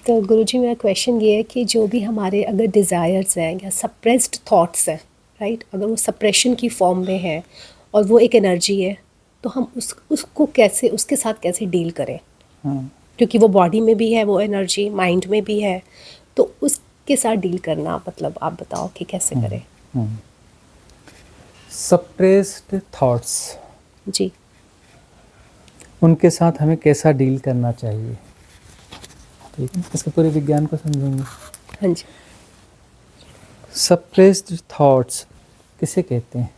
तो गुरुजी मेरा क्वेश्चन ये है कि जो भी हमारे अगर डिज़ायर्स हैं या सप्रेस्ड थॉट्स हैं, राइट, अगर वो सप्रेशन की फॉर्म में है और वो एक एनर्जी है, तो हम उसको कैसे, उसके साथ कैसे डील करें? क्योंकि वो बॉडी में भी है वो एनर्जी, माइंड में भी है, तो उसके साथ डील करना, मतलब आप बताओ कि कैसे करें? सप्रेस्ड थॉट्स, जी। उनके साथ हमें कैसा डील करना चाहिए, ठीक है, इसके पूरे विज्ञान को समझेंगे। हाँ जी। सप्रेस्ड थॉट्स किसे कहते हैं?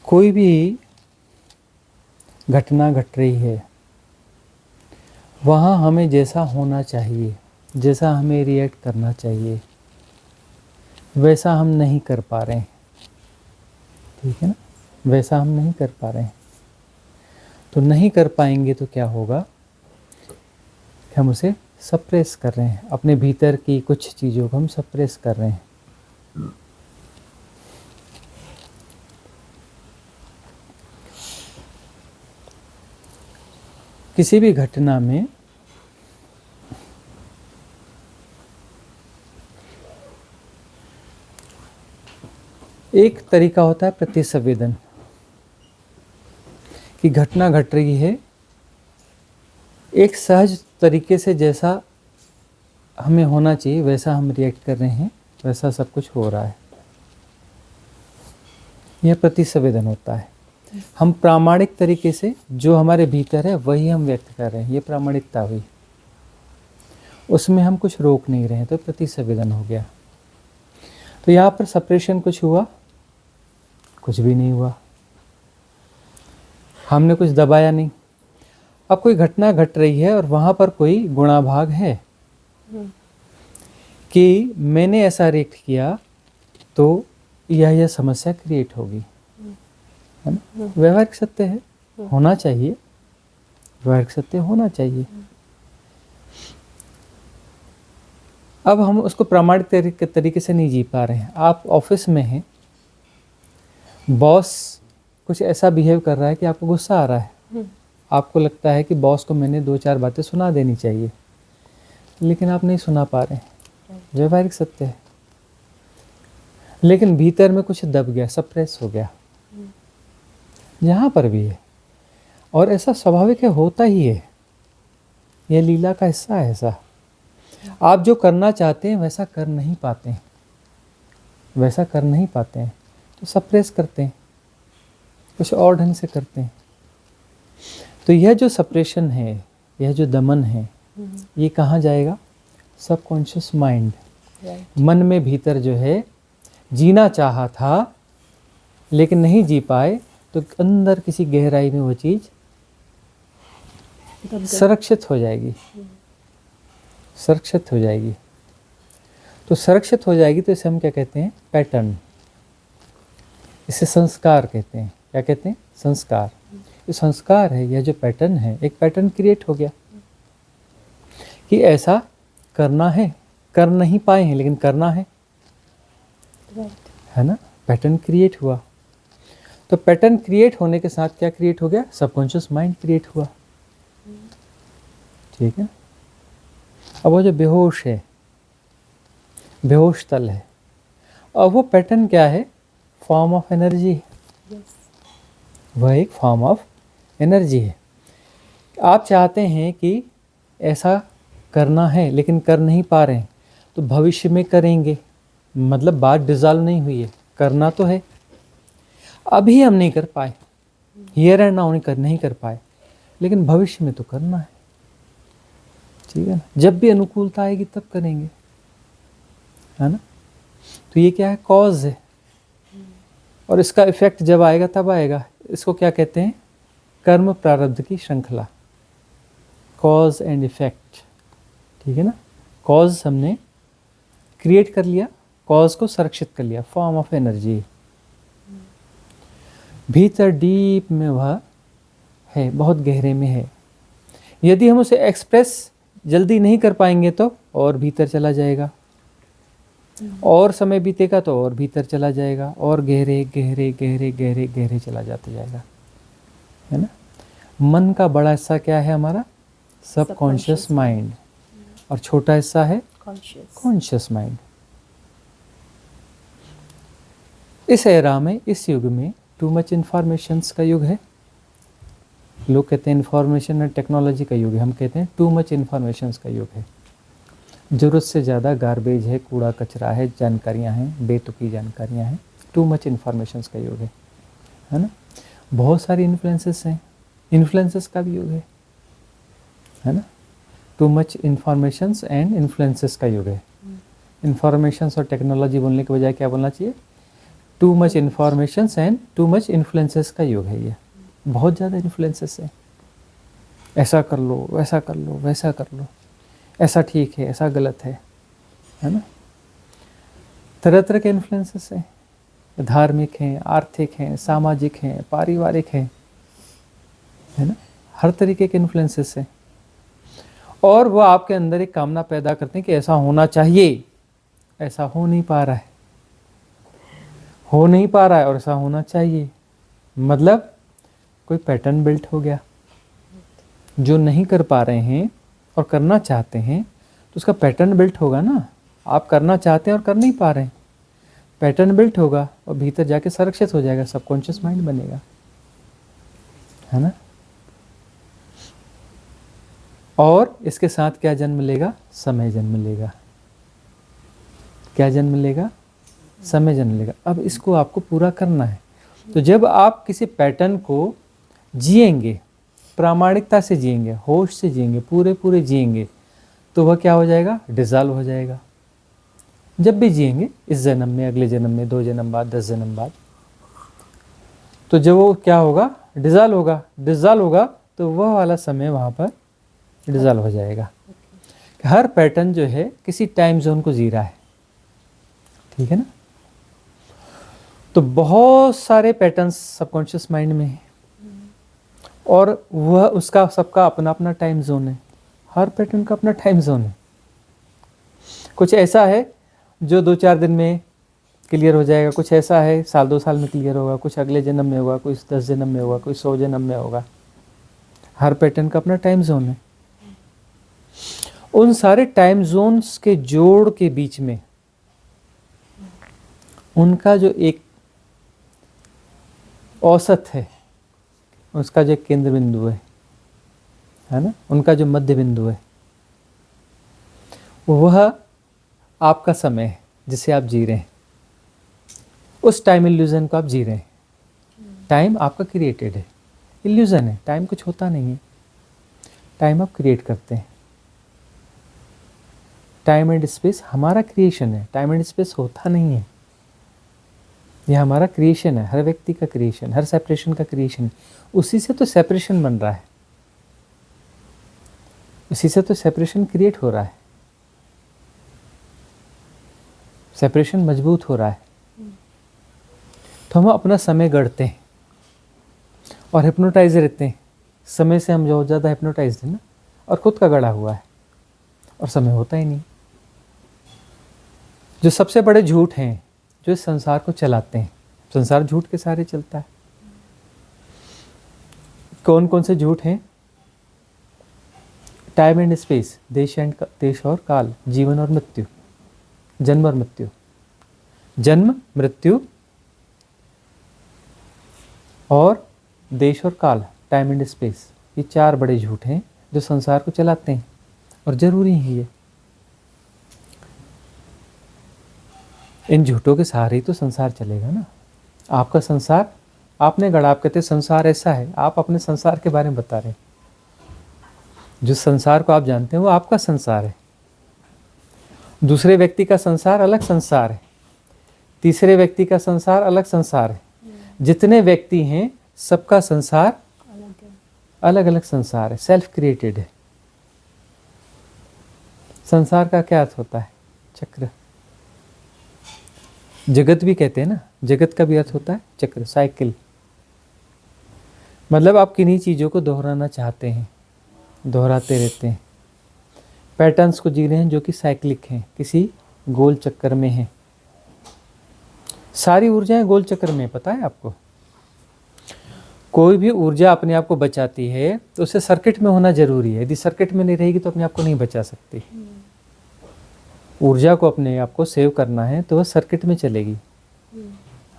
कोई भी घटना घट रही है, वहाँ हमें जैसा होना चाहिए, जैसा हमें रिएक्ट करना चाहिए, वैसा हम नहीं कर पा रहे हैं, ठीक है ना, वैसा हम नहीं कर पा रहे हैं। तो नहीं कर पाएंगे तो क्या होगा, हम उसे सप्रेस कर रहे हैं, अपने भीतर की कुछ चीज़ों को हम सप्रेस कर रहे हैं। किसी भी घटना में एक तरीका होता है प्रतिसंवेदन, कि घटना घट रही है, एक सहज तरीके से जैसा हमें होना चाहिए वैसा हम रिएक्ट कर रहे हैं, वैसा सब कुछ हो रहा है, यह प्रतिसंवेदन होता है। हम प्रामाणिक तरीके से जो हमारे भीतर है वही हम व्यक्त कर रहे हैं, ये प्रामाणिकता हुई, उसमें हम कुछ रोक नहीं रहे हैं, तो प्रतिसंवेदन हो गया। तो यहाँ पर सप्रेशन कुछ हुआ? कुछ भी नहीं हुआ, हमने कुछ दबाया नहीं। अब कोई घटना घट रही है और वहाँ पर कोई गुणाभाग है कि मैंने ऐसा रिएक्ट किया तो यह समस्या क्रिएट होगी, है ना, व्यवहारिक सत्य है, होना चाहिए, व्यवहारिक सत्य होना चाहिए। अब हम उसको प्रामाणिक तरीके से नहीं जी पा रहे हैं। आप ऑफिस में हैं, बॉस कुछ ऐसा बिहेव कर रहा है कि आपको गुस्सा आ रहा है, आपको लगता है कि बॉस को मैंने 2-4 बातें सुना देनी चाहिए, लेकिन आप नहीं सुना पा रहे हैं, व्यवहारिक सत्य है। लेकिन भीतर में कुछ दब गया, सप्रेस हो गया, यहाँ पर भी है, और ऐसा स्वाभाविक है, होता ही है, यह लीला का हिस्सा है। ऐसा आप जो करना चाहते हैं वैसा कर नहीं पाते हैं, वैसा कर नहीं पाते हैं, तो सप्रेस करते हैं, कुछ और ढंग से करते हैं। तो यह जो सप्रेशन है, यह जो दमन है, ये कहाँ जाएगा? सबकॉन्शियस माइंड, मन में भीतर जो है, जीना चाहा था लेकिन नहीं जी पाए, तो अंदर किसी गहराई में वो चीज़ संरक्षित हो जाएगी, संरक्षित हो जाएगी। तो संरक्षित हो जाएगी तो इसे हम क्या कहते हैं? पैटर्न, इसे संस्कार कहते हैं। क्या कहते हैं? संस्कार। ये संस्कार है, यह जो पैटर्न है, एक पैटर्न क्रिएट हो गया कि ऐसा करना है, कर नहीं पाए हैं लेकिन करना है, है ना, पैटर्न क्रिएट हुआ। तो पैटर्न क्रिएट होने के साथ क्या क्रिएट हो गया? सबकॉन्शियस माइंड क्रिएट हुआ, ठीक है। अब वो जो बेहोश है, बेहोश तल है, और वो पैटर्न क्या है? फॉर्म ऑफ एनर्जी है, वह एक फॉर्म ऑफ एनर्जी है। आप चाहते हैं कि ऐसा करना है लेकिन कर नहीं पा रहे हैं, तो भविष्य में करेंगे, मतलब बात डिज़ॉल्व नहीं हुई है, करना तो है, अभी हम नहीं कर पाए, हियर एंड नाउ नहीं कर पाए, लेकिन भविष्य में तो करना है, ठीक है ना, जब भी अनुकूलता आएगी तब करेंगे, है ना। तो ये क्या है? कॉज है, और इसका इफेक्ट जब आएगा तब आएगा। इसको क्या कहते हैं? कर्म प्रारब्ध की श्रृंखला, कॉज एंड इफेक्ट, ठीक है ना। कॉज हमने क्रिएट कर लिया, कॉज को संरक्षित कर लिया, फॉर्म ऑफ एनर्जी, भीतर डीप में वह है, बहुत गहरे में है। यदि हम उसे एक्सप्रेस जल्दी नहीं कर पाएंगे तो और भीतर चला जाएगा, और समय बीतेगा तो और भीतर चला जाएगा, और गहरे गहरे गहरे गहरे गहरे चला जाता जाएगा, है ना। मन का बड़ा हिस्सा क्या है हमारा? सबकॉन्शियस माइंड, और छोटा हिस्सा है कॉन्शियस। Conscious mind. इस एरा में, इस युग में टू मच इन्फॉर्मेशंस का युग है। लोग कहते हैं इन्फॉर्मेशन और टेक्नोलॉजी का युग है, हम कहते हैं टू मच इन्फॉर्मेशंस का युग है। ज़रूरत से ज़्यादा गार्बेज है, कूड़ा कचरा है, जानकारियाँ हैं, बेतुकी जानकारियाँ हैं। टू मच इन्फॉर्मेशंस का युग है ना। बहुत सारी इन्फ्लुएंसेस हैं, इन्फ्लुएंसेस का भी युग है ना। Too much informations and influences का युग है। इन्फॉर्मेशंस और टेक्नोलॉजी बोलने के बजाय क्या बोलना चाहिए? Too much informations and too much influences का युग है ये। बहुत ज़्यादा इन्फ्लुएंसेस हैं। ऐसा कर लो, वैसा कर लो, वैसा कर लो, ऐसा ठीक है, ऐसा गलत है ना। तरह तरह के इन्फ्लुएंसेस हैं, धार्मिक हैं, आर्थिक हैं, सामाजिक हैं, पारिवारिक हैं, है ना। हर तरीके के इन्फ्लुएंसेस हैं, और वो आपके अंदर एक कामना पैदा करते हैं कि ऐसा होना चाहिए। ऐसा हो नहीं पा रहा है, हो नहीं पा रहा है, और ऐसा होना चाहिए। मतलब कोई पैटर्न बिल्ट हो गया। जो नहीं कर पा रहे हैं और करना चाहते हैं, तो उसका पैटर्न बिल्ट होगा ना। आप करना चाहते हैं और कर नहीं पा रहे हैं, पैटर्न बिल्ट होगा और भीतर जाके संरक्षित हो जाएगा, सबकॉन्शियस माइंड बनेगा, है ना। और इसके साथ क्या जन्म लेगा? समय जन्म लेगा। क्या जन्म लेगा? समय जन्म लेगा। अब इसको आपको पूरा करना है। तो जब आप किसी पैटर्न को जिएंगे, प्रामाणिकता से जिएंगे, होश से जिएंगे, पूरे पूरे जिएंगे, तो वह क्या हो जाएगा? डिज़ॉल्व हो जाएगा। जब भी जिएंगे, इस जन्म में, अगले जन्म में, 2 जन्म बाद, 10 जन्म बाद, तो जब वो क्या होगा? डिज़ॉल्व होगा। डिज़ॉल्व होगा तो वह वाला समय वहाँ पर डिज़ॉल्व हो जाएगा। हर पैटर्न जो है किसी टाइम जोन को जी रहा है, ठीक है ना। तो बहुत सारे पैटर्न्स सबकॉन्शियस माइंड में है, और वह उसका सबका अपना अपना टाइम जोन है। हर पैटर्न का अपना टाइम जोन है। कुछ ऐसा है जो 2-4 दिन में क्लियर हो जाएगा, कुछ ऐसा है 1-2 साल में क्लियर होगा, कुछ अगले जन्म में होगा, कुछ 10 जन्म में होगा, कोई 100 जन्म में होगा। हर पैटर्न का अपना टाइम जोन है। उन सारे टाइम जोन्स के जोड़ के बीच में उनका जो एक औसत है, उसका जो केंद्र बिंदु है ना, उनका जो मध्य बिंदु है, वह आपका समय है जिसे आप जी रहे हैं। उस टाइम इल्यूजन को आप जी रहे हैं। टाइम आपका क्रिएटेड है, इल्यूजन है। टाइम कुछ होता नहीं है, टाइम आप क्रिएट करते हैं। टाइम एंड स्पेस हमारा क्रिएशन है, टाइम एंड स्पेस होता नहीं है। यह हमारा क्रिएशन है, हर व्यक्ति का क्रिएशन, हर सेपरेशन का क्रिएशन है। उसी से तो सेपरेशन बन रहा है, उसी से तो सेपरेशन क्रिएट हो रहा है, सेपरेशन मजबूत हो रहा है। तो हम अपना समय गढ़ते हैं और हिप्नोटाइज रहते हैं। समय से हम जो ज़्यादा हिप्नोटाइज है ना, और खुद का गढ़ा हुआ है, और समय होता ही नहीं। जो सबसे बड़े झूठ हैं जो इस संसार को चलाते हैं, संसार झूठ के सहारे चलता है। कौन कौन से झूठ हैं? टाइम एंड स्पेस, देश और काल, जीवन और मृत्यु, जन्म और मृत्यु, जन्म, मृत्यु और देश और काल, टाइम एंड स्पेस। ये 4 बड़े झूठ हैं जो संसार को चलाते हैं, और जरूरी है ये। इन झूठों के सहारे ही तो संसार चलेगा ना। आपका संसार आपने गढ़ा। आप कहते संसार ऐसा है, आप अपने संसार के बारे में बता रहे हैं। जिस संसार को आप जानते हैं वो आपका संसार है। दूसरे व्यक्ति का संसार अलग संसार है, तीसरे व्यक्ति का संसार अलग संसार है। जितने व्यक्ति हैं सबका संसार अलग अलग संसार है, सेल्फ क्रिएटेड है। संसार का क्या अर्थ होता है? चक्र। जगत भी कहते हैं ना, जगत का भी अर्थ होता है चक्र, साइकिल। मतलब आप किन्हीं चीज़ों को दोहराना चाहते हैं, दोहराते रहते हैं, पैटर्न्स को जी रहे हैं जो कि साइक्लिक हैं, किसी गोल चक्कर में हैं। सारी ऊर्जाएं गोल चक्कर में, पता है आपको? कोई भी ऊर्जा अपने आप को बचाती है तो उसे सर्किट में होना जरूरी है। यदि सर्किट में नहीं रहेगी तो अपने आप को नहीं बचा सकती। ऊर्जा को अपने आप को सेव करना है तो वह सर्किट में चलेगी,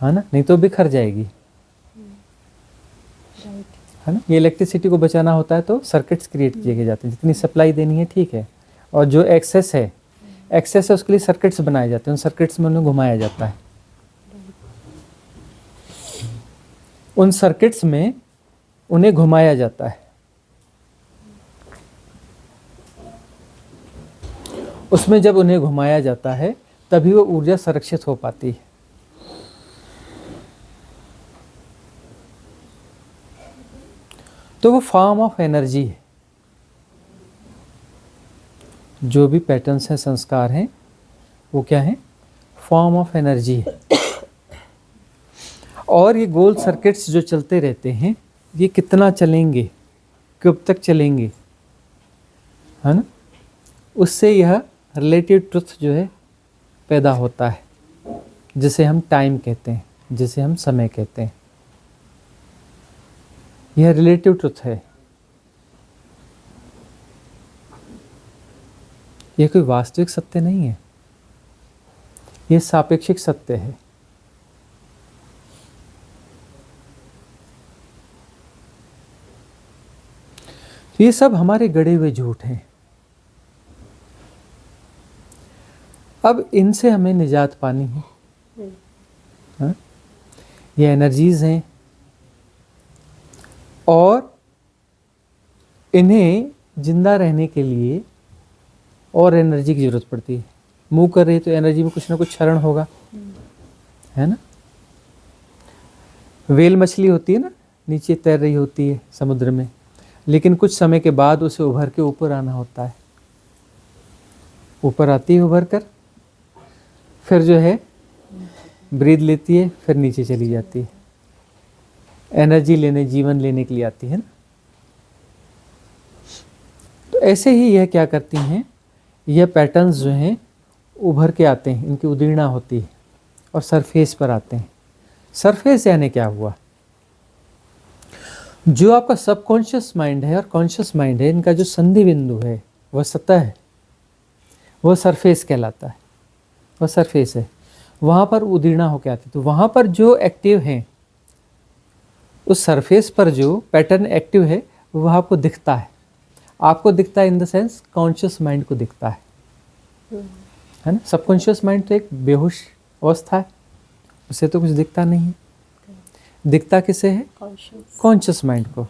है ना, नहीं तो बिखर जाएगी, है ना। ये इलेक्ट्रिसिटी को बचाना होता है तो सर्किट्स क्रिएट किए जाते हैं, जितनी सप्लाई देनी है ठीक है, और जो एक्सेस है उसके लिए सर्किट्स बनाए जाते हैं, उन सर्किट्स में उन्हें घुमाया जाता है। उन सर्किट्स में उन्हें घुमाया जाता है, उसमें जब उन्हें घुमाया जाता है तभी वो ऊर्जा संरक्षित हो पाती है। तो वो फॉर्म ऑफ एनर्जी है। जो भी पैटर्न्स हैं, संस्कार हैं, वो क्या है? फॉर्म ऑफ एनर्जी है। और ये गोल सर्किट्स जो चलते रहते हैं, ये कितना चलेंगे, कब तक चलेंगे, है ना, उससे यह रिलेटिव ट्रुथ जो है पैदा होता है, जिसे हम टाइम कहते हैं, जिसे हम समय कहते हैं। यह रिलेटिव ट्रुथ है, यह कोई वास्तविक सत्य नहीं है, यह सापेक्षिक सत्य है। तो ये सब हमारे गढ़े हुए झूठ हैं। अब इनसे हमें निजात पानी है, हाँ? ये एनर्जीज हैं और इन्हें जिंदा रहने के लिए और एनर्जी की जरूरत पड़ती है। मूव कर रही तो एनर्जी में कुछ ना कुछ क्षरण होगा, है ना। व्हेल मछली होती है ना, नीचे तैर रही होती है समुद्र में, लेकिन कुछ समय के बाद उसे उभर के ऊपर आना होता है। ऊपर आती है उभर कर, फिर जो है ब्रीद लेती है, फिर नीचे चली जाती है, एनर्जी लेने, जीवन लेने के लिए आती है ना। तो ऐसे ही यह क्या करती हैं, यह पैटर्न्स जो हैं उभर के आते हैं, इनकी उदीर्णा होती है और सरफेस पर आते हैं। सरफेस यानी क्या हुआ? जो आपका सबकॉन्शियस माइंड है और कॉन्शियस माइंड है, इनका जो संधि बिंदु है, वह सतह है, वह सरफेस कहलाता है, वह सरफेस है। वहाँ पर उदीर्णा होकर आती है। तो वहाँ पर जो एक्टिव हैं, उस सरफेस पर जो पैटर्न एक्टिव है, वह आपको दिखता है। आपको दिखता है in the sense conscious mind को दिखता है ना। सबकॉन्शियस माइंड तो एक बेहोश अवस्था है, उसे तो कुछ दिखता नहीं है। दिखता किसे है? कॉन्शियस माइंड को।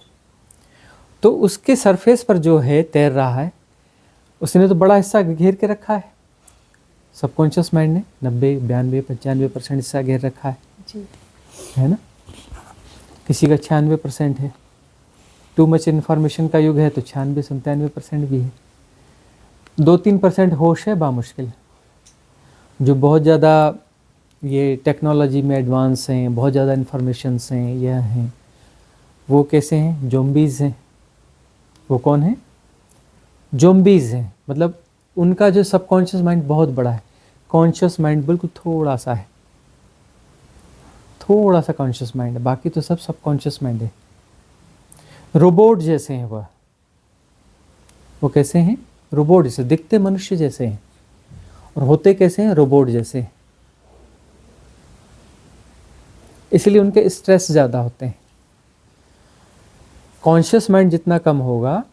तो उसके सरफेस पर जो है तैर रहा है, उसने तो बड़ा हिस्सा घेर के रखा है। सबकॉन्शियस माइंड ने 90, 92, 95% हिस्सा घेर रखा है जी, है ना। किसी का 96% है। टू मच इन्फॉर्मेशन का युग है तो 96-97% भी है। 2-3% होश है बामुश्किल। जो बहुत ज़्यादा ये टेक्नोलॉजी में एडवांस हैं, बहुत ज़्यादा इन्फॉर्मेशंस हैं, यह हैं, वो कैसे हैं? ज़ॉम्बीज़ हैं। वो कौन है? ज़ॉम्बीज़ हैं। मतलब उनका जो सबकॉन्शियस माइंड बहुत बड़ा है, कॉन्शियस माइंड बिल्कुल थोड़ा सा है, थोड़ा सा कॉन्शियस माइंड है, बाकी तो सब सबकॉन्शियस माइंड है। रोबोट जैसे हैं वह। वो कैसे हैं? रोबोट जैसे। दिखते मनुष्य जैसे हैं और होते कैसे हैं? रोबोट जैसे। इसलिए उनके स्ट्रेस ज़्यादा होते हैं। कॉन्शियस माइंड जितना कम होगा,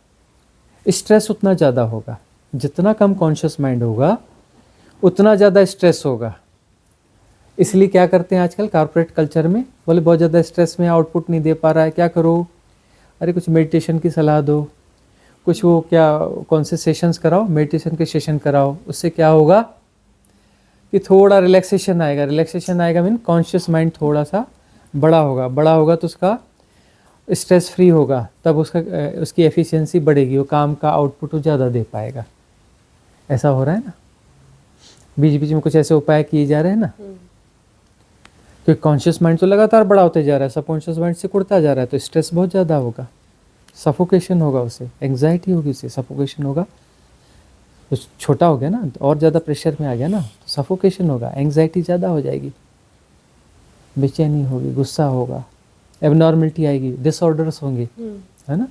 स्ट्रेस उतना ज़्यादा होगा। जितना कम कॉन्शियस माइंड होगा, उतना ज़्यादा स्ट्रेस होगा। इसलिए क्या करते हैं आजकल कॉर्पोरेट कल्चर में? बोले बहुत ज़्यादा स्ट्रेस में, आउटपुट नहीं दे पा रहा है, क्या करो? अरे कुछ मेडिटेशन की सलाह दो, कुछ वो क्या कौन से सेशंस कराओ, मेडिटेशन के सेशन कराओ। उससे क्या होगा कि थोड़ा रिलैक्सेशन आएगा। रिलैक्सेशन आएगा मीन कॉन्शियस माइंड थोड़ा सा बड़ा होगा। बड़ा होगा तो उसका स्ट्रेस फ्री होगा, तब उसकी एफिशिएंसी बढ़ेगी, वो काम का आउटपुट वो ज़्यादा दे पाएगा। ऐसा हो रहा है ना, बीच बीच में कुछ ऐसे उपाय किए जा रहे हैं ना, क्योंकि कॉन्शियस माइंड तो लगातार बड़ा होते जा रहा है, सबकॉन्शियस माइंड से कुड़ता जा रहा है, तो स्ट्रेस बहुत ज़्यादा होगा, सफोकेशन होगा, उसे एंग्जाइटी होगी, उसे सफोकेशन होगा। तो छोटा हो गया ना, तो और ज़्यादा प्रेशर में आ गया ना, तो सफोकेशन होगा, एंग्जाइटी ज़्यादा हो जाएगी, बेचैनी होगी, गुस्सा होगा, एबनॉर्मलिटी आएगी, डिसऑर्डर्स होंगे, है ना।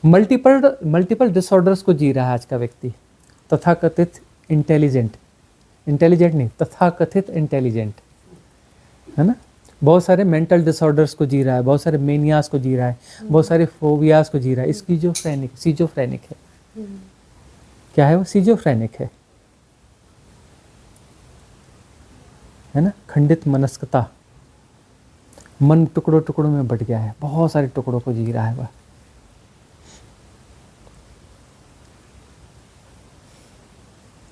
मल्टीपल डिसऑर्डर्स को जी रहा है आज का व्यक्ति, तथाकथित इंटेलिजेंट, इंटेलिजेंट नहीं, तथाकथित इंटेलिजेंट, है ना। बहुत सारे मेंटल डिसऑर्डर्स को जी रहा है, बहुत सारे मेनियास को जी रहा है, बहुत सारे फोबियास को जी रहा है। सीजोफ्रेनिक है। क्या है वो? सीजोफ्रेनिक है ना। खंडित मनस्कता, मन टुकड़ों टुकड़ों में बट गया है, बहुत सारे टुकड़ों को जी रहा है वह।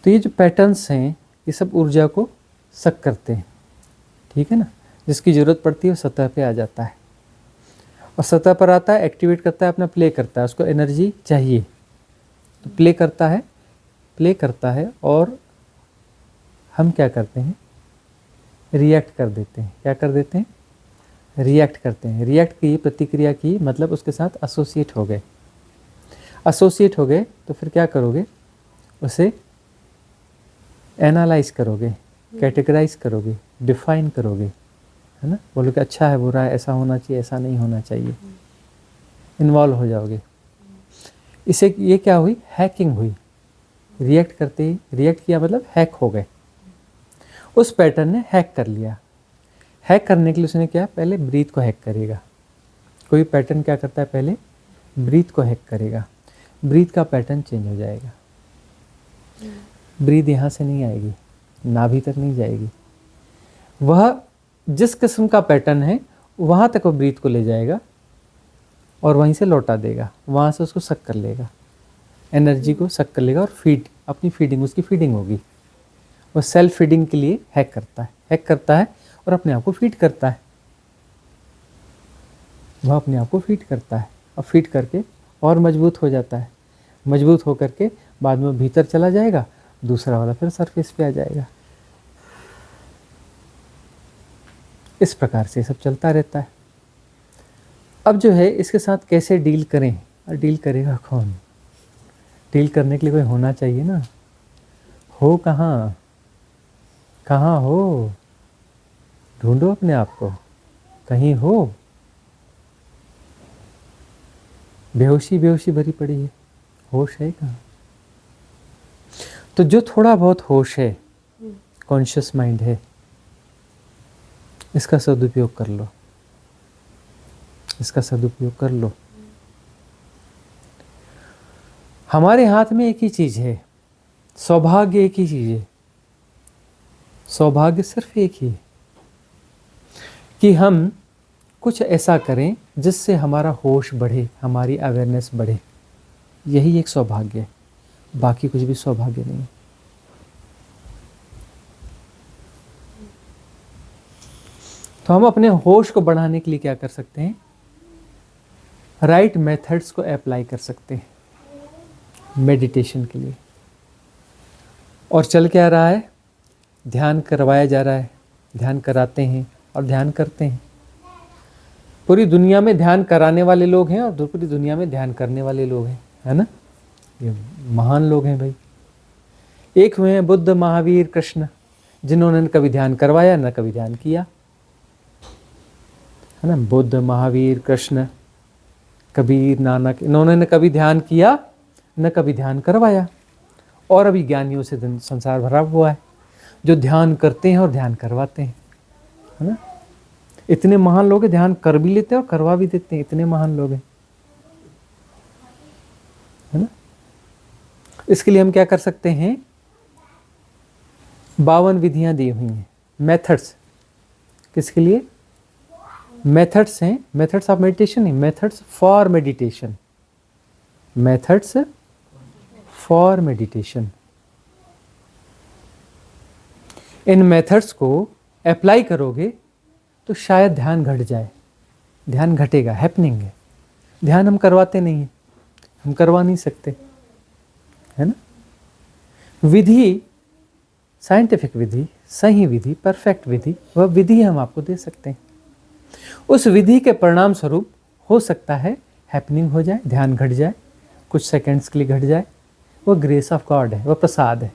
तो ये जो पैटर्न्स हैं ये सब ऊर्जा को सक करते हैं, ठीक है ना। जिसकी ज़रूरत पड़ती है वो सतह पे आ जाता है, और सतह पर आता है, एक्टिवेट करता है, अपना प्ले करता है, उसको एनर्जी चाहिए तो प्ले करता है और हम क्या करते हैं? रिएक्ट कर देते हैं। क्या कर देते हैं? रिएक्ट करते हैं। रिएक्ट की, प्रतिक्रिया की, मतलब उसके साथ एसोसिएट हो गए। एसोसिएट हो गए तो फिर क्या करोगे? उसे एनालाइज करोगे, कैटेगराइज करोगे, डिफाइन करोगे, है ना। बोलोगे अच्छा है, बुरा है, ऐसा होना चाहिए, ऐसा नहीं होना चाहिए, इन्वॉल्व हो जाओगे। इसे ये क्या हुई? हैकिंग हुई। रिएक्ट करते ही, रिएक्ट किया मतलब हैक हो गए। उस पैटर्न ने हैक कर लिया। हैक करने के लिए उसने क्या? पहले ब्रीथ को हैक करेगा। कोई पैटर्न क्या करता है? पहले ब्रीथ को हैक करेगा। ब्रीथ का पैटर्न चेंज हो जाएगा। ब्रीथ यहाँ से नहीं आएगी, नाभि तक नहीं जाएगी, वह जिस किस्म का पैटर्न है वहाँ तक वो ब्रीथ को ले जाएगा और वहीं से लौटा देगा, वहाँ से उसको सक कर लेगा, एनर्जी को सक कर लेगा और अपनी फीडिंग, उसकी फीडिंग होगी। वो सेल्फ फीडिंग के लिए हैक करता है और अपने आप को फीड करता है। वह अपने आप को फीड करता है और फीड करके और मजबूत हो जाता है। मजबूत होकर के बाद में भीतर चला जाएगा, दूसरा वाला फिर सरफेस पे आ जाएगा। इस प्रकार से सब चलता रहता है। अब जो है इसके साथ कैसे डील करें, और डील करेगा कौन? डील करने के लिए कोई होना चाहिए ना। हो कहाँ? कहाँ हो? ढूंढो अपने आप को, कहीं हो? बेहोशी भरी पड़ी है, होश है कहाँ? तो जो थोड़ा बहुत होश है, कॉन्शियस माइंड है, इसका सदुपयोग कर लो, इसका सदुपयोग कर लो। हमारे हाथ में एक ही चीज़ है, सौभाग्य एक ही चीज़ है। सौभाग्य सिर्फ एक ही है कि हम कुछ ऐसा करें जिससे हमारा होश बढ़े, हमारी अवेयरनेस बढ़े। यही एक सौभाग्य है, बाकी कुछ भी सौभाग्य नहीं। तो हम अपने होश को बढ़ाने के लिए क्या कर सकते हैं? राइट मेथड्स को अप्लाई कर सकते हैं मेडिटेशन के लिए। और चल क्या रहा है? ध्यान करवाया जा रहा है, ध्यान कराते हैं और ध्यान करते हैं। पूरी दुनिया में ध्यान कराने वाले लोग हैं और पूरी दुनिया में ध्यान करने वाले लोग हैं, है ना। ये महान लोग हैं भाई। एक हुए हैं बुद्ध, महावीर, कृष्ण, जिन्होंने न कभी ध्यान करवाया न कभी ध्यान किया, है ना। बुद्ध, महावीर, कृष्ण, कबीर, नानक, इन्होंने न कभी ध्यान किया न कभी ध्यान करवाया। और अभी ज्ञानियों से संसार भरा हुआ है जो ध्यान करते हैं और ध्यान करवाते हैं, है ना। इतने महान लोग हैं, ध्यान कर भी लेते हैं और करवा भी देते हैं, इतने महान लोग हैं, है ना। इसके लिए हम क्या कर सकते हैं? 52 विधियां दी हुई हैं, मेथड्स। किसके लिए? मेथड्स हैं, मेथड्स ऑफ मेडिटेशन नहीं, methods for meditation, methods for meditation. In methods को अप्लाई करोगे तो शायद ध्यान घट जाए। ध्यान घटेगा, हैपनिंग है। ध्यान हम करवाते नहीं हैं, हम करवा नहीं सकते, है ना। विधि, साइंटिफिक विधि, सही विधि, परफेक्ट विधि, वह विधि हम आपको दे सकते हैं। उस विधि के परिणाम स्वरूप हो सकता है हैपनिंग हो जाए, ध्यान घट जाए, कुछ सेकंड्स के लिए घट जाए। वह ग्रेस ऑफ गॉड है, वह प्रसाद है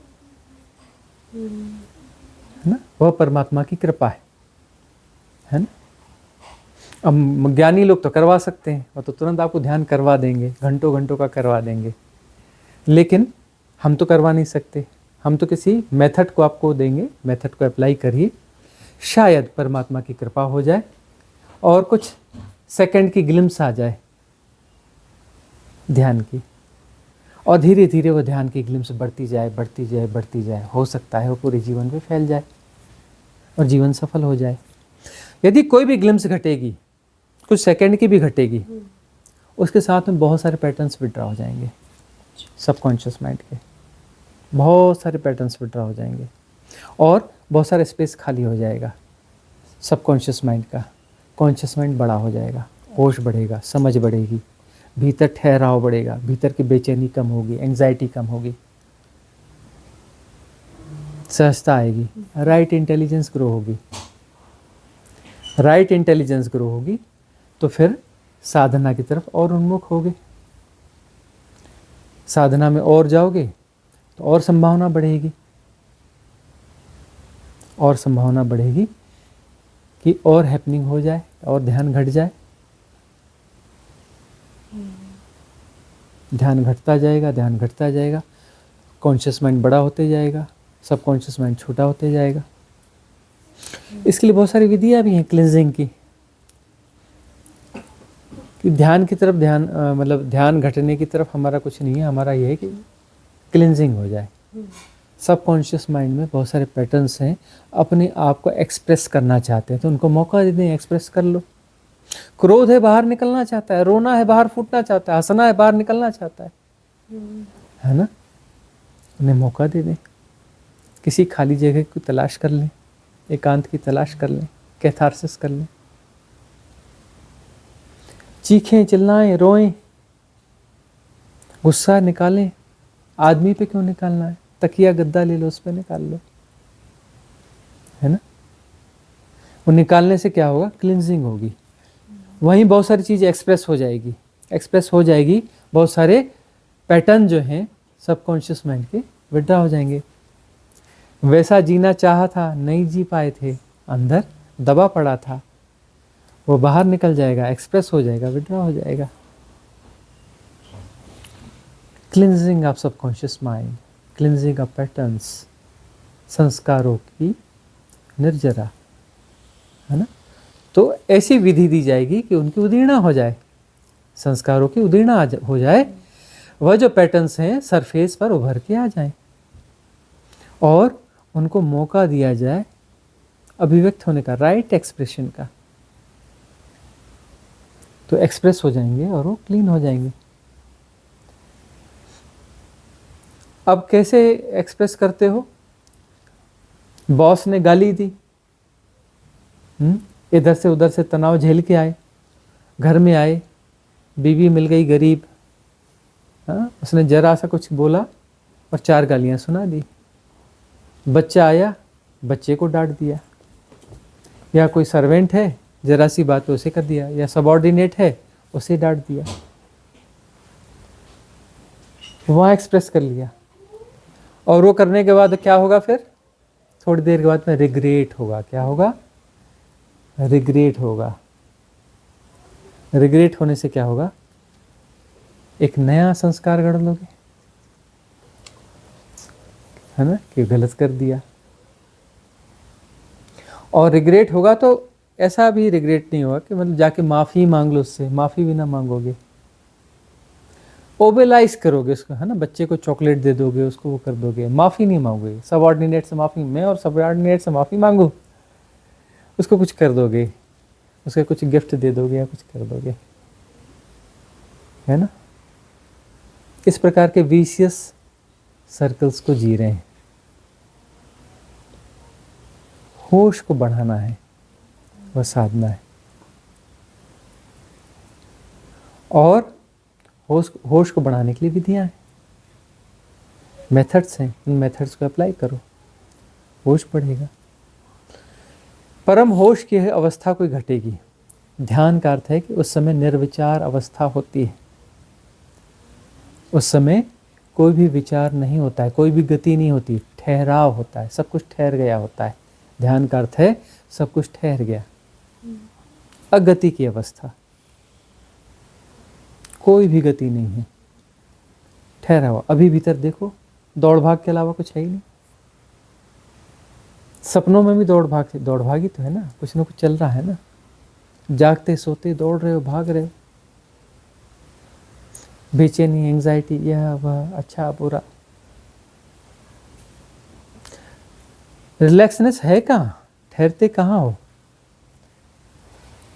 ना, वह परमात्मा की कृपा है ना। अब ज्ञानी लोग तो करवा सकते हैं, वो तो तुरंत आपको ध्यान करवा देंगे, घंटों घंटों का करवा देंगे, लेकिन हम तो करवा नहीं सकते। हम तो किसी मेथड को आपको देंगे, मेथड को अप्लाई करिए, शायद परमात्मा की कृपा हो जाए और कुछ सेकंड की ग्लिम्स आ जाए ध्यान की, और धीरे धीरे वो ध्यान की ग्लिम्स बढ़ती जाए बढ़ती जाए बढ़ती जाए। हो सकता है वो पूरे जीवन पे फैल जाए और जीवन सफल हो जाए। यदि कोई भी ग्लिम्स घटेगी, कुछ सेकंड की भी घटेगी, उसके साथ में बहुत सारे पैटर्न्स विड्रॉ हो जाएंगे सबकॉन्शियस माइंड के, बहुत सारे पैटर्न्स विड्रॉ हो जाएंगे और बहुत सारे स्पेस खाली हो जाएगा सबकॉन्शियस माइंड का। कॉन्शियस माइंड बड़ा हो जाएगा, होश बढ़ेगा, समझ बढ़ेगी, भीतर ठहराव बढ़ेगा, भीतर की बेचैनी कम होगी, एंग्जाइटी कम होगी, सहजता आएगी, राइट इंटेलिजेंस ग्रो होगी। राइट इंटेलिजेंस ग्रो होगी तो फिर साधना की तरफ और उन्मुख होगे, साधना में और जाओगे तो और संभावना बढ़ेगी, और संभावना बढ़ेगी कि और हैपनिंग हो जाए और ध्यान घट जाए। ध्यान घटता जाएगा, ध्यान घटता जाएगा, कॉन्शियस माइंड बड़ा होते जाएगा, सब कॉन्शियस माइंड छोटा होते जाएगा। इसके लिए बहुत सारी विधियां भी हैं क्लिनजिंग की, कि ध्यान की तरफ ध्यान मतलब ध्यान घटने की तरफ हमारा कुछ नहीं है, हमारा यह है कि क्लिनजिंग हो जाए। सब कॉन्शियस माइंड में बहुत सारे पैटर्न्स हैं, अपने आप को एक्सप्रेस करना चाहते हैं तो उनको मौका दे दें, एक्सप्रेस कर लो। क्रोध है बाहर निकलना चाहता है, रोना है बाहर फूटना चाहता है, हंसना है बाहर निकलना चाहता है ना, उन्हें मौका दे दें। किसी खाली जगह की तलाश कर लें, एकांत की तलाश कर लें, कैथारसिस कर लें, चीखें, चिल्लाएं, रोएं, गुस्सा निकालें। आदमी पे क्यों निकालना है, तकिया गद्दा ले लो, उस पर निकाल लो, है ना। वो निकालने से क्या होगा, क्लिनजिंग होगी, वहीं बहुत सारी चीज़ें एक्सप्रेस हो जाएगी, एक्सप्रेस हो जाएगी, बहुत सारे पैटर्न जो हैं सबकॉन्शियस माइंड के विड्रॉ हो जाएंगे। वैसा जीना चाहा था, नहीं जी पाए थे, अंदर दबा पड़ा था, वो बाहर निकल जाएगा, एक्सप्रेस हो जाएगा, विड्रॉ हो जाएगा। Cleansing of subconscious mind, cleansing of patterns, संस्कारों की निर्जरा, है ना। तो ऐसी विधि दी जाएगी कि उनकी उदीर्णा हो जाए, संस्कारों की उदीर्णा हो जाए, वह जो पैटर्न्स हैं सरफेस पर उभर के आ जाएं और उनको मौका दिया जाए अभिव्यक्त होने का, राइट एक्सप्रेशन का, तो एक्सप्रेस हो जाएंगे और वो क्लीन हो जाएंगे। अब कैसे एक्सप्रेस करते हो, बॉस ने गाली दी, इधर से उधर से तनाव झेल के आए, घर में आए, बीवी मिल गई गरीब, उसने जरा सा कुछ बोला और 4 गालियां सुना दी। बच्चा आया, बच्चे को डांट दिया, या कोई सर्वेंट है, जरा सी बात पे उसे कर दिया, या सबऑर्डिनेट है उसे डांट दिया, वहाँ एक्सप्रेस कर लिया। और वो करने के बाद क्या होगा, फिर थोड़ी देर के बाद में रिग्रेट होगा। क्या होगा, रिग्रेट होगा। रिग्रेट होने से क्या होगा, एक नया संस्कार गढ़ लोगे, है ना, कि गलत कर दिया। और रिग्रेट होगा तो ऐसा भी रिग्रेट नहीं होगा कि मतलब जाके माफ़ी मांग लो उससे, माफ़ी भी ना मांगोगे, ओबेलाइज करोगे उसको, है ना, बच्चे को चॉकलेट दे दोगे, उसको वो कर दोगे, माफ़ी नहीं मांगोगे। सबऑर्डिनेट से माफ़ी, मैं और सबऑर्डिनेट से माफ़ी मांगू, उसको कुछ कर दोगे, उसके कुछ गिफ्ट दे दोगे या कुछ कर दोगे, है ना। इस प्रकार के विशियस सर्कल्स को जी रहे हैं। होश को बढ़ाना है, वह साधना है। और होश को बढ़ाने के लिए विधियां हैं, मेथड्स हैं, इन मेथड्स को अप्लाई करो, होश बढ़ेगा। परम होश की अवस्था कोई घटेगी। ध्यान का अर्थ है कि उस समय निर्विचार अवस्था होती है, उस समय कोई भी विचार नहीं होता है, कोई भी गति नहीं होती, ठहराव होता है, सब कुछ ठहर गया होता है। ध्यान का अर्थ है सब कुछ ठहर गया, अगति की अवस्था, कोई भी गति नहीं है, ठहरा हुआ। अभी भीतर देखो, दौड़ भाग के अलावा कुछ है ही नहीं। सपनों में भी दौड़ भाग ही तो है ना, कुछ ना कुछ चल रहा है ना। जागते सोते दौड़ रहे हो, भाग रहे हो, बेचैनी, एंजाइटी, यह वह, अच्छा बुरा। रिलैक्सनेस है कहाँ, ठहरते कहाँ हो?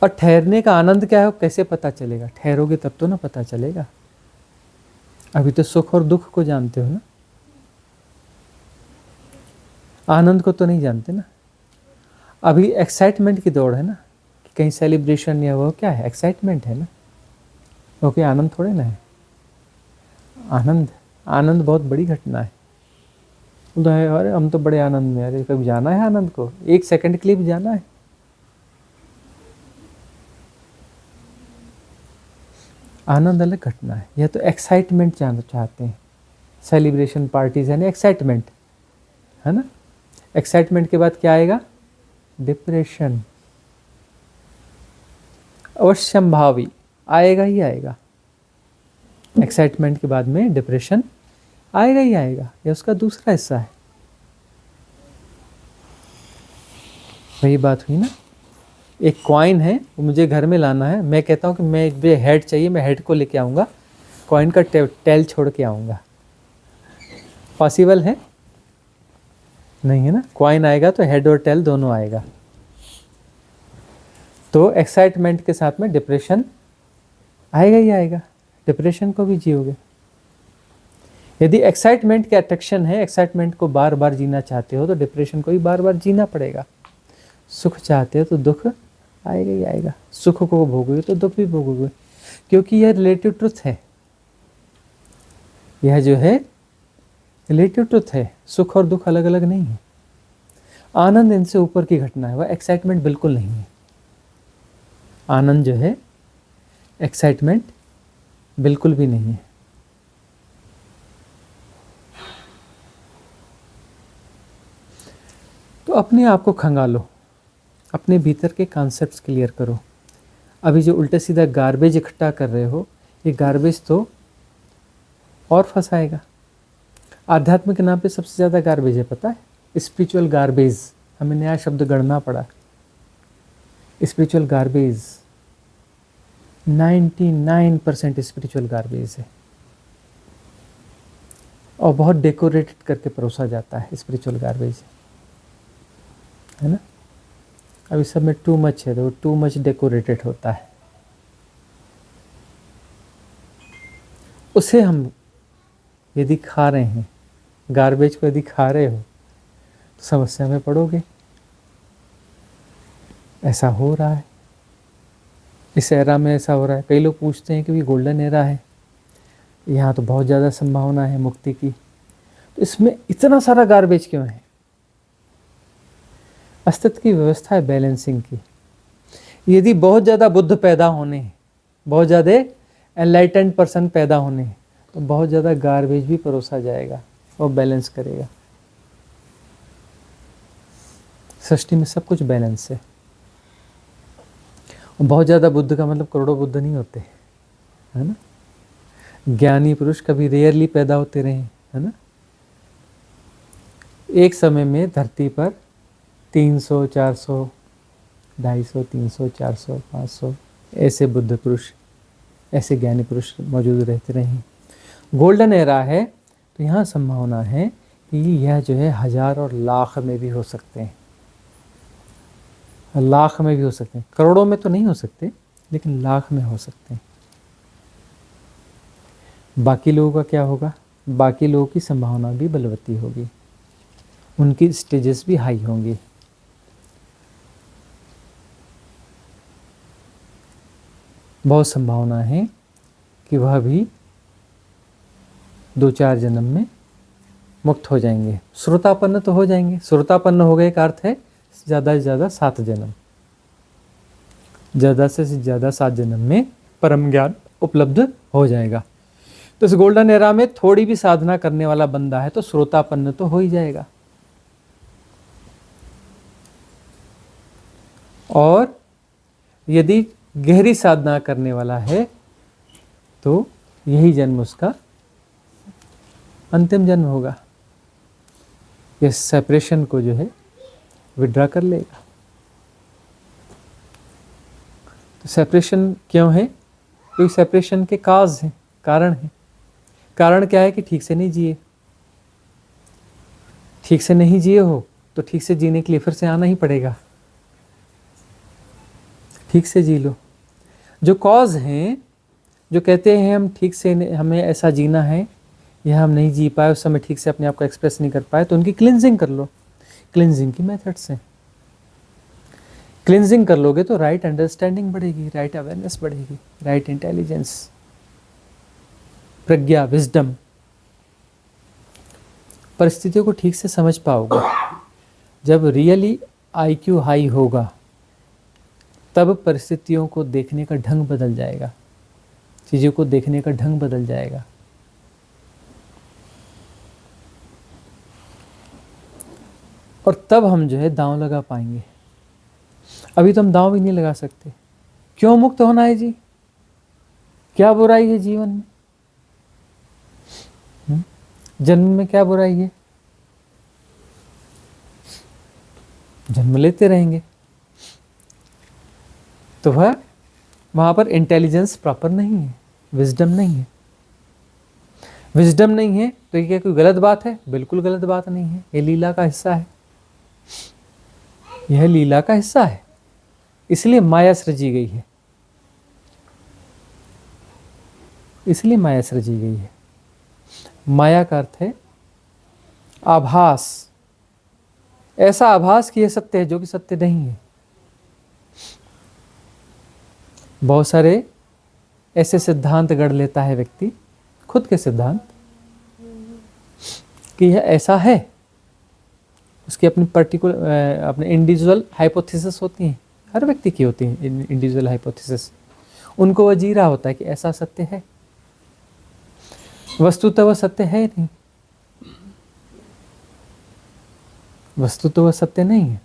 और ठहरने का आनंद क्या है कैसे पता चलेगा? ठहरोगे तब तो ना पता चलेगा। अभी तो सुख और दुख को जानते हो ना, आनंद को तो नहीं जानते ना। अभी एक्साइटमेंट की दौड़ है ना, कि कहीं सेलिब्रेशन या वो क्या है, एक्साइटमेंट है ना, क्योंकि आनंद थोड़े ना है। आनंद बहुत बड़ी घटना है। अरे हम तो बड़े आनंद में, अरे कभी जाना है आनंद को? एक सेकंड के लिए भी जाना है? आनंद अलग घटना है। यह तो एक्साइटमेंट जानना चाहते हैं, सेलिब्रेशन पार्टीज है ना, एक्साइटमेंट है ना। एक्साइटमेंट के बाद क्या आएगा? डिप्रेशन। अवश्यंभावी आएगा ही आएगा। एक्साइटमेंट के बाद में डिप्रेशन आएगा ही आएगा, यह उसका दूसरा हिस्सा है। वही बात हुई ना, एक कॉइन है, वो मुझे घर में लाना है, मैं कहता हूँ कि मुझे हेड चाहिए, मैं हेड को लेके आऊँगा, कॉइन का टेल छोड़ के आऊँगा। पॉसिबल है? नहीं है ना। कॉइन आएगा तो हेड और टेल दोनों आएगा। तो एक्साइटमेंट के साथ में डिप्रेशन आएगा ही आएगा, डिप्रेशन को भी जियोगे। यदि एक्साइटमेंट के अट्रैक्शन है, एक्साइटमेंट को बार बार जीना चाहते हो, तो डिप्रेशन को भी बार बार जीना पड़ेगा। सुख चाहते हो तो दुख आएगा ही आएगा, सुख को भोगोगे तो दुख भी भोगोगे, क्योंकि यह रिलेटिव ट्रुथ है। यह जो है रिलेटिव ट्रुथ है, सुख और दुख अलग अलग नहीं है। आनंद इनसे ऊपर की घटना है, वह एक्साइटमेंट बिल्कुल नहीं है। आनंद जो है एक्साइटमेंट बिल्कुल भी नहीं है। तो अपने आप को खंगालो, अपने भीतर के कॉन्सेप्ट्स क्लियर करो। अभी जो उल्टे सीधा गार्बेज इकट्ठा कर रहे हो, ये गार्बेज तो और फंसाएगा। आध्यात्म के नाम पे सबसे ज़्यादा गार्बेज है, पता है? स्पिरिचुअल गार्बेज, हमें नया शब्द गढ़ना पड़ा। स्पिरिचुअल गार्बेज 99% स्पिरिचुअल गार्बेज है, और बहुत डेकोरेटेड करके परोसा जाता है स्पिरिचुअल गार्बेज, है ना। अभी सब में टू मच है, तो टू मच डेकोरेटेड होता है। उसे हम यदि खा रहे हैं, गार्बेज को यदि खा रहे हो, तो समस्या में पड़ोगे। ऐसा हो रहा है, इस एरा में ऐसा हो रहा है। कई लोग पूछते हैं कि भी गोल्डन एरा है, यहाँ तो बहुत ज़्यादा संभावना है मुक्ति की, तो इसमें इतना सारा गार्बेज क्यों है? अस्तित्व की व्यवस्था है बैलेंसिंग की। यदि बहुत ज़्यादा बुद्ध पैदा होने हैं, बहुत ज़्यादा एनलाइटेंड पर्सन पैदा होने हैं, तो बहुत ज़्यादा गार्बेज भी परोसा जाएगा और बैलेंस करेगा। सृष्टि में सब कुछ बैलेंस है। और बहुत ज़्यादा बुद्ध का मतलब करोड़ों बुद्ध नहीं होते, है ना। ज्ञानी पुरुष कभी रेयरली पैदा होते रहे, है ना। एक समय में धरती पर 300, 400, 250, 300, 400, 500 ऐसे बुद्ध पुरुष, ऐसे ज्ञानी पुरुष मौजूद रहते रहे। गोल्डन एरा है, तो यहाँ संभावना है कि यह जो है 1000 और लाख में भी हो सकते हैं, लाख में भी हो सकते हैं। करोड़ों में तो नहीं हो सकते, लेकिन लाख में हो सकते हैं। बाकी लोगों का क्या होगा? बाकी लोगों की संभावना भी बलवती होगी, उनकी स्टेजेस भी हाई होंगी। बहुत संभावना है कि वह भी 2-4 जन्म में मुक्त हो जाएंगे। श्रोतापन्न तो हो जाएंगे। श्रोतापन्न हो गए का अर्थ है ज़्यादा से ज़्यादा 7 जन्म, ज़्यादा से ज़्यादा 7 जन्म में परम ज्ञान उपलब्ध हो जाएगा। तो इस गोल्डन एरा में थोड़ी भी साधना करने वाला बंदा है तो श्रोतापन्न तो हो ही जाएगा। और यदि गहरी साधना करने वाला है तो यही जन्म उसका अंतिम जन्म होगा। ये सेपरेशन को जो है विड्रा कर लेगा। तो सेपरेशन क्यों है? क्योंकि सेपरेशन के काज हैं, कारण है। कारण क्या है कि ठीक से नहीं जिए। ठीक से नहीं जिए हो तो ठीक से जीने के लिए फिर से आना ही पड़ेगा। ठीक से जी लो। जो कॉज हैं, जो कहते हैं हम ठीक से हमें ऐसा जीना है, यह हम नहीं जी पाए, उस समय ठीक से अपने आप को एक्सप्रेस नहीं कर पाए, तो उनकी क्लिनजिंग कर लो। क्लिनजिंग की मेथड्स हैं। क्लिनजिंग कर लोगे तो राइट अंडरस्टैंडिंग बढ़ेगी, राइट अवेयरनेस बढ़ेगी, राइट इंटेलिजेंस, प्रज्ञा, विजडम, परिस्थितियों को ठीक से समझ पाओगे। जब रियली आईक्यू हाई होगा तब परिस्थितियों को देखने का ढंग बदल जाएगा, चीज़ों को देखने का ढंग बदल जाएगा। और तब हम जो है दांव लगा पाएंगे। अभी तो हम दांव भी नहीं लगा सकते। क्यों मुक्त होना है जी? क्या बुराई है जीवन में? जन्म में क्या बुराई है? जन्म लेते रहेंगे तो वहां पर इंटेलिजेंस प्रॉपर नहीं है, विजडम नहीं है। विजडम नहीं है तो ये क्या कोई गलत बात है? बिल्कुल गलत बात नहीं है। ये लीला का हिस्सा है। यह लीला का हिस्सा है। इसलिए माया सृजी गई है। इसलिए माया सृजी गई है। माया का अर्थ है आभास। ऐसा आभास कि यह सत्य है जो कि सत्य नहीं है। बहुत सारे ऐसे सिद्धांत गढ़ लेता है व्यक्ति, खुद के सिद्धांत, कि यह ऐसा है। उसकी अपनी पर्टिकुलर अपने इंडिविजुअल हाइपोथेसिस होती हैं। हर व्यक्ति की होती हैं इंडिविजुअल हाइपोथेसिस। उनको वह जी रहा होता है कि ऐसा सत्य है। वस्तुतः वह सत्य है नहीं। वस्तुतः वह सत्य नहीं है।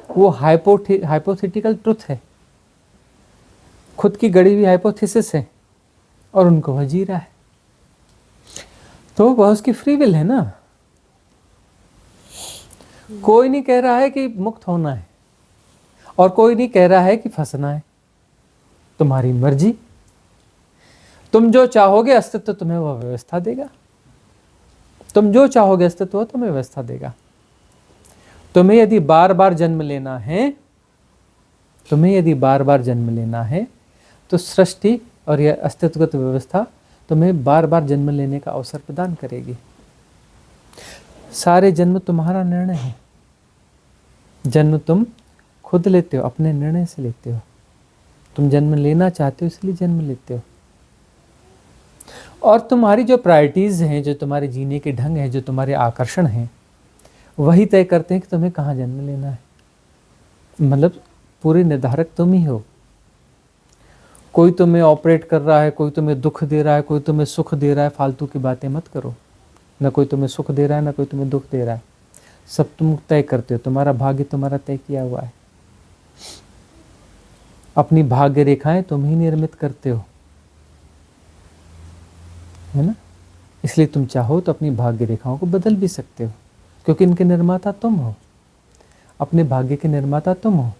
वो हाइपोथेटिकल ट्रुथ है, खुद की गढ़ी हुई हाइपोथेसिस है, और उनको वह जी रहा है। तो वह उसकी फ्री विल है ना। कोई नहीं कह रहा है कि मुक्त होना है, और कोई नहीं कह रहा है कि फंसना है। तुम्हारी मर्जी। तुम जो चाहोगे अस्तित्व तुम्हें वह व्यवस्था देगा। तुम जो चाहोगे अस्तित्व वह तुम्हें व्यवस्था देगा। तुम्हें यदि बार बार जन्म लेना है, तुम्हें यदि बार बार जन्म लेना है, तो सृष्टि और यह अस्तित्वगत व्यवस्था तुम्हें बार बार जन्म लेने का अवसर प्रदान करेगी। सारे जन्म तुम्हारा निर्णय है। जन्म तुम खुद लेते हो, अपने निर्णय से लेते हो। तुम जन्म लेना चाहते हो इसलिए जन्म लेते हो। और तुम्हारी जो प्रायोरिटीज हैं, जो तुम्हारे जीने के ढंग हैं, जो तुम्हारे आकर्षण हैं, वही तय करते हैं कि तुम्हें कहाँ जन्म लेना है। मतलब पूरे निर्धारक तुम ही हो। कोई तुम्हें ऑपरेट कर रहा है, कोई तुम्हें दुख दे रहा है, कोई तुम्हें सुख दे रहा है, फालतू की बातें मत करो। ना कोई तुम्हें सुख दे रहा है, ना कोई तुम्हें दुख दे रहा है। सब तुम तय करते हो। तुम्हारा भाग्य तुम्हारा तय किया हुआ है। अपनी भाग्य रेखाएं तुम ही निर्मित करते हो, है ना। इसलिए तुम चाहो तो अपनी भाग्य रेखाओं को बदल भी सकते हो, क्योंकि इनके निर्माता तुम हो। अपने भाग्य के निर्माता तुम हो।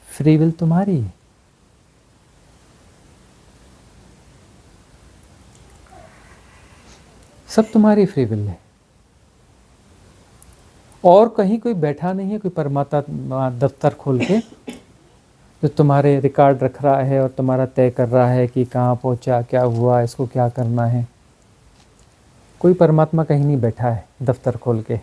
फ्री विल तुम्हारी है। सब तुम्हारी फ्री विल है। और कहीं कोई बैठा नहीं है, कोई परमात्मा दफ्तर खोल के जो तुम्हारे रिकॉर्ड रख रहा है और तुम्हारा तय कर रहा है कि कहाँ पहुँचा, क्या हुआ, इसको क्या करना है। कोई परमात्मा कहीं नहीं बैठा है दफ्तर खोल के।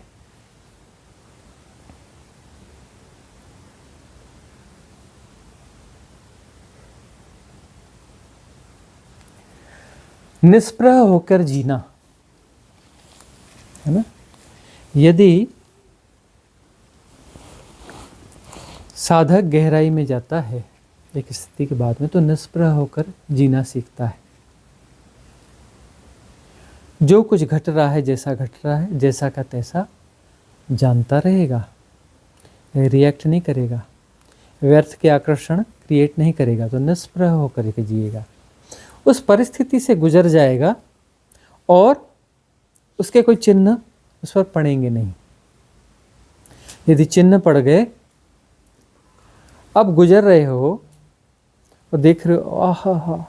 निष्प्रह होकर जीना, है ना। यदि साधक गहराई में जाता है एक स्थिति के बाद में, तो निष्प्रह होकर जीना सीखता है। जो कुछ घट रहा है, जैसा घट रहा है, जैसा का तैसा जानता रहेगा, रिएक्ट नहीं करेगा। व्यर्थ के आकर्षण क्रिएट नहीं करेगा, तो निष्प्रह होकर के जिएगा, उस परिस्थिति से गुजर जाएगा और उसके कोई चिन्ह उस पर पड़ेंगे नहीं। यदि चिन्ह पड़ गए, अब गुजर रहे हो और देख रहे हो, आहा हा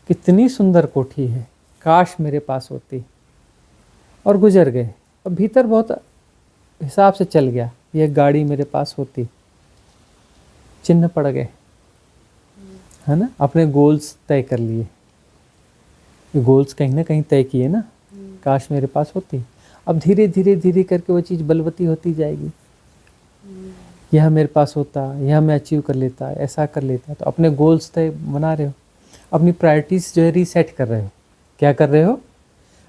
कितनी सुंदर कोठी है, काश मेरे पास होती, और गुजर गए। अब भीतर बहुत हिसाब से चल गया, यह गाड़ी मेरे पास होती, चिन्ह पड़ गए, है ना, अपने गोल्स तय कर लिए, गोल्स कहीं ना कहीं तय किए ना, काश मेरे पास होती। अब धीरे धीरे धीरे करके वो चीज़ बलवती होती जाएगी, यह मेरे पास होता, यह मैं अचीव कर लेता, ऐसा कर लेता। तो अपने गोल्स तय बना रहे हो, अपनी प्रायोरिटीज़ जो है रीसेट कर रहे हो। क्या कर रहे हो?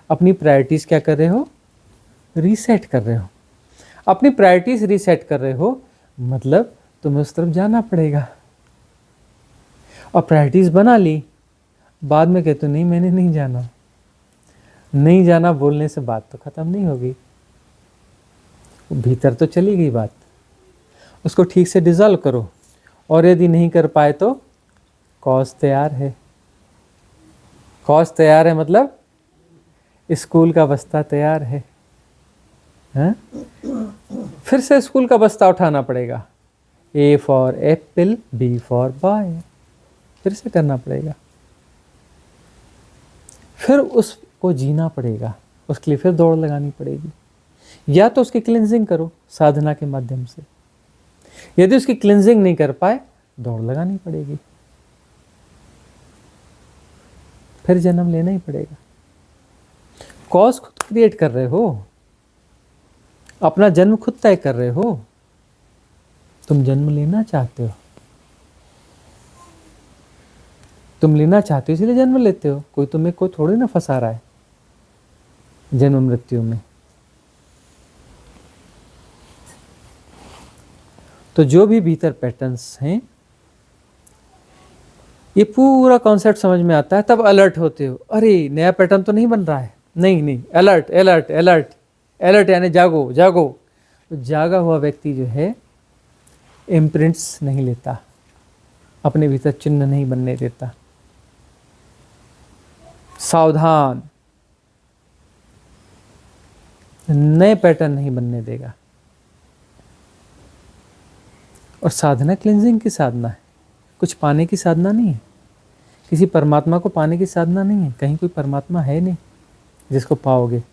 अपनी प्रायोरिटीज़ क्या कर रहे हो? रीसेट कर रहे हो। अपनी प्रायोरिटीज़ रीसेट कर रहे हो, मतलब तुम्हें उस तरफ जाना पड़ेगा। और प्रायोरिटीज़ बना ली, बाद में कहते हो नहीं मैंने नहीं जाना। नहीं जाना बोलने से बात तो ख़त्म नहीं होगी, भीतर तो चली गई बात, उसको ठीक से डिज़ोल्व करो। और यदि नहीं कर पाए तो कॉज तैयार है। कॉज तैयार है मतलब स्कूल का बस्ता तैयार है, हैं? फिर से स्कूल का बस्ता उठाना पड़ेगा। A for apple, B for boy, फिर से करना पड़ेगा, फिर उसको जीना पड़ेगा, उसके लिए फिर दौड़ लगानी पड़ेगी। या तो उसकी क्लिनजिंग करो साधना के माध्यम से, यदि उसकी क्लिनजिंग नहीं कर पाए दौड़ लगानी पड़ेगी, फिर जन्म लेना ही पड़ेगा। कॉज खुद क्रिएट कर रहे हो, अपना जन्म खुद तय कर रहे हो। तुम जन्म लेना चाहते हो, तुम लेना चाहते हो इसलिए जन्म लेते हो, कोई तुम्हें कोई थोड़ी ना फंसा रहा है जन्म मृत्यु में। तो जो भी भीतर पैटर्न्स हैं, ये पूरा कॉन्सेप्ट समझ में आता है, तब अलर्ट होते हो, अरे नया पैटर्न तो नहीं बन रहा है, नहीं नहीं, अलर्ट अलर्ट अलर्ट अलर्ट, यानी जागो जागो। तो जागा हुआ व्यक्ति जो है इम्प्रिंट्स नहीं लेता, अपने भीतर चिन्ह नहीं बनने देता, सावधान, नए पैटर्न नहीं बनने देगा। और साधना क्लिनजिंग की साधना है, कुछ पाने की साधना नहीं है, किसी परमात्मा को पाने की साधना नहीं है। कहीं कोई परमात्मा है नहीं जिसको पाओगे,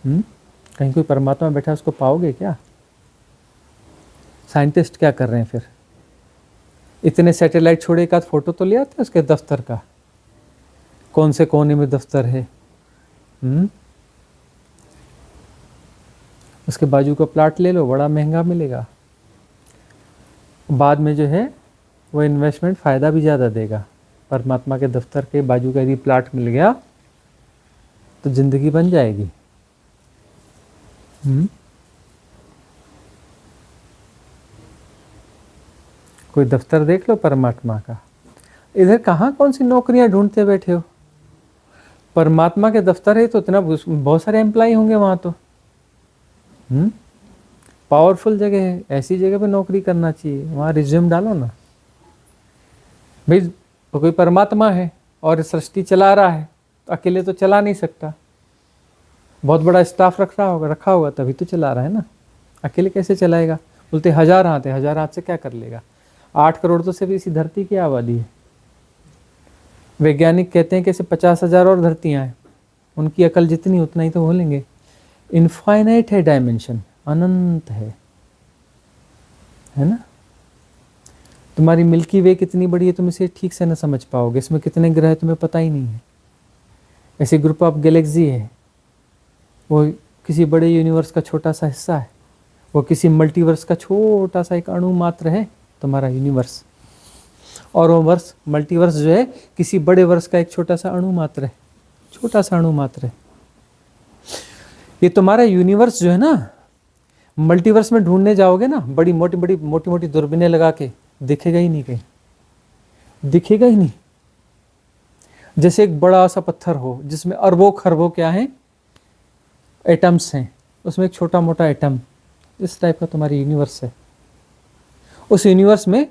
कहीं कोई परमात्मा बैठा उसको पाओगे क्या? साइंटिस्ट क्या कर रहे हैं फिर? इतने सैटेलाइट छोड़े, एक आध फोटो तो ले आते हैं उसके दफ्तर का, कौन से कोने में दफ्तर है, उसके बाजू का प्लाट ले लो, बड़ा महंगा मिलेगा, बाद में जो है वो इन्वेस्टमेंट फ़ायदा भी ज़्यादा देगा। परमात्मा के दफ्तर के बाजू का यदि प्लाट मिल गया तो ज़िंदगी बन जाएगी। कोई दफ्तर देख लो परमात्मा का, इधर कहाँ कौन सी नौकरियां ढूंढते बैठे हो? परमात्मा के दफ्तर है तो इतना बहुत सारे एम्प्लॉय होंगे वहाँ तो, पावरफुल जगह है, ऐसी जगह पे नौकरी करना चाहिए, वहाँ रिज्यूम डालो ना भाई। तो कोई परमात्मा है और सृष्टि चला रहा है, तो अकेले तो चला नहीं सकता, बहुत बड़ा स्टाफ रखा होगा तभी तो चला रहा है ना, अकेले कैसे चलाएगा? बोलते 1000 हाथ है, 1000 हाथ से क्या कर लेगा? 8 करोड़ तो सिर्फ इसी धरती की आबादी है। वैज्ञानिक कहते हैं कि ऐसे 50,000 और धरतियाँ हैं, उनकी अकल जितनी उतना ही तो बोलेंगे। इनफाइनाइट है डायमेंशन, अनंत है ना। तुम्हारी मिल्की वे कितनी बड़ी है तुम इसे ठीक से न समझ पाओगे, इसमें कितने ग्रह तुम्हें पता ही नहीं है। ऐसे ग्रुप ऑफ गैलेक्सी है, वो किसी बड़े यूनिवर्स का छोटा सा हिस्सा है, वो किसी मल्टीवर्स का छोटा सा एक अणु मात्र है तुम्हारा यूनिवर्स, और वो वर्ष मल्टीवर्स जो है किसी बड़े वर्ष का एक छोटा सा अणु मात्र है, छोटा सा अणु मात्र है। ये तुम्हारा यूनिवर्स जो है ना, मल्टीवर्स में ढूंढने जाओगे ना, बड़ी मोटी दूरबीनें लगा के, दिखेगा ही नहीं, कहीं दिखेगा ही नहीं। जैसे एक बड़ा सा पत्थर हो जिसमें अरबों खरबों क्या है, एटम्स हैं, उसमें एक छोटा मोटा एटम, इस टाइप का तुम्हारी यूनिवर्स है। उस यूनिवर्स में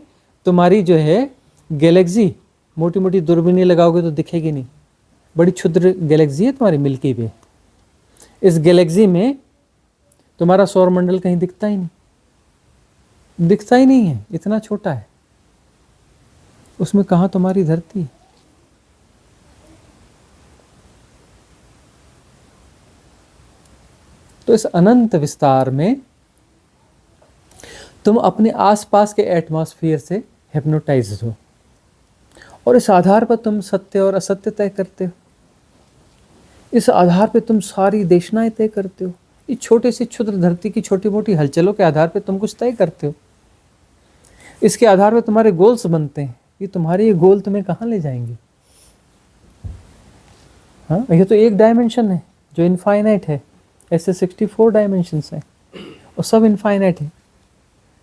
तुम्हारी जो है गैलेक्सी, मोटी मोटी दूरबीनें लगाओगे तो दिखेगी नहीं, बड़ी क्षुद्र गैलेक्सी है तुम्हारी मिल्की वे। इस गैलेक्सी में तुम्हारा सौरमंडल कहीं दिखता ही नहीं है, इतना छोटा है। उसमें कहाँ तुम्हारी धरती है? तो इस अनंत विस्तार में तुम अपने आसपास के एटमॉस्फेयर से हिप्नोटाइज हो, और इस आधार पर तुम सत्य और असत्य तय करते हो। इस आधार पे तुम सारी देशनाएं तय करते हो। इस छोटे से क्षुद्र धरती की छोटी मोटी हलचलों के आधार पे तुम कुछ तय करते हो। इसके आधार पे तुम्हारे गोल्स बनते हैं। ये तुम्हारे ये गोल तुम्हें कहाँ ले जाएंगे? हाँ, ये तो एक डायमेंशन है जो इनफाइनाइट है। ऐसे 64 डायमेंशंस हैं और सब इनफाइनाइट है।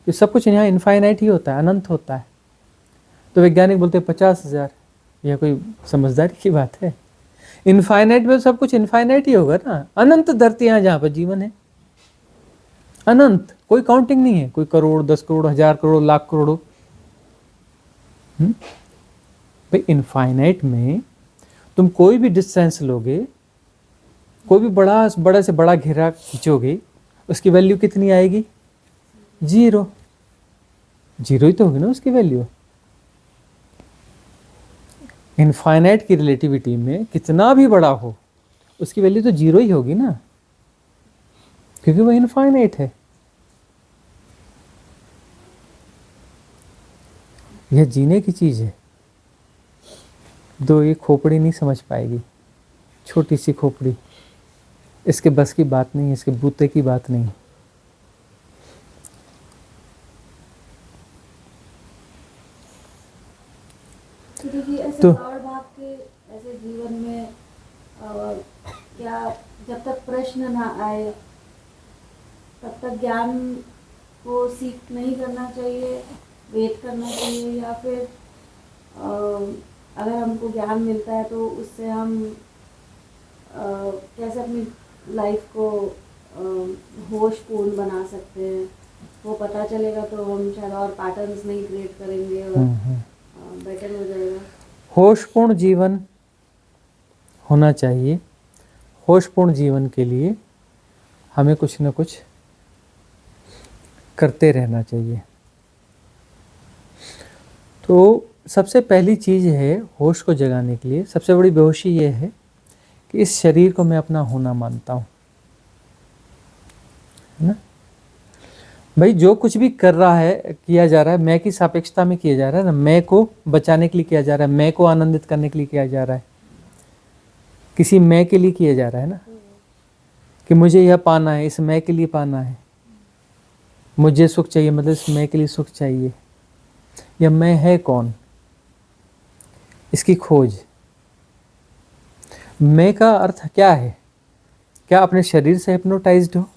ये सब कुछ यहाँ इनफाइनाइट ही होता है, अनंत होता है। तो वैज्ञानिक बोलते हैं 50,000, यह कोई समझदारी की बात है? इनफाइनाइट में सब कुछ इनफाइनाइट ही होगा ना। अनंत धरती है जहाँ पर जीवन है, अनंत, कोई काउंटिंग नहीं है, कोई करोड़, 10 करोड़, 1000 करोड़, लाख करोड़। भाई इनफाइनाइट में तुम कोई भी डिस्टेंस लोगे, कोई भी बड़ा से बड़ा घेरा खींचोगे, उसकी वैल्यू कितनी आएगी? 0 ही तो होगी ना उसकी वैल्यू। इनफाइनाइट की रिलेटिविटी में कितना भी बड़ा हो उसकी वैल्यू तो 0 ही होगी ना, क्योंकि वो इनफाइनाइट है। यह जीने की चीज है। ये खोपड़ी नहीं समझ पाएगी, छोटी सी खोपड़ी, इसके बस की बात नहीं, इसके बूते की बात नहीं। तो और भाग के ऐसे जीवन में क्या जब तक प्रश्न ना आए तब तक ज्ञान को सीख नहीं करना चाहिए, वेट करना चाहिए, या फिर अगर हमको ज्ञान मिलता है तो उससे हम कैसे अपनी लाइफ को होशपूर्ण बना सकते हैं, वो पता चलेगा तो हम शायद और पैटर्न्स नहीं क्रिएट करेंगे और बेटर हो जाएगा। होशपूर्ण जीवन होना चाहिए। होशपूर्ण जीवन के लिए हमें कुछ न कुछ करते रहना चाहिए। तो सबसे पहली चीज़ है होश को जगाने के लिए, सबसे बड़ी बेहोशी ये है कि इस शरीर को मैं अपना होना मानता हूँ, है ना। भाई जो कुछ भी कर रहा है, किया जा रहा है, मैं की सापेक्षता में किया जा रहा है ना। मैं को बचाने के लिए किया जा रहा है, मैं को आनंदित करने के लिए किया जा रहा है, किसी मैं के लिए किया जा रहा है ना, कि मुझे यह पाना है, इस मैं के लिए पाना है, मुझे सुख चाहिए, मतलब इस मैं के लिए सुख चाहिए। यह मैं है कौन, इसकी खोज। मैं का अर्थ क्या है? क्या अपने शरीर से हिप्नोटाइज्ड हो?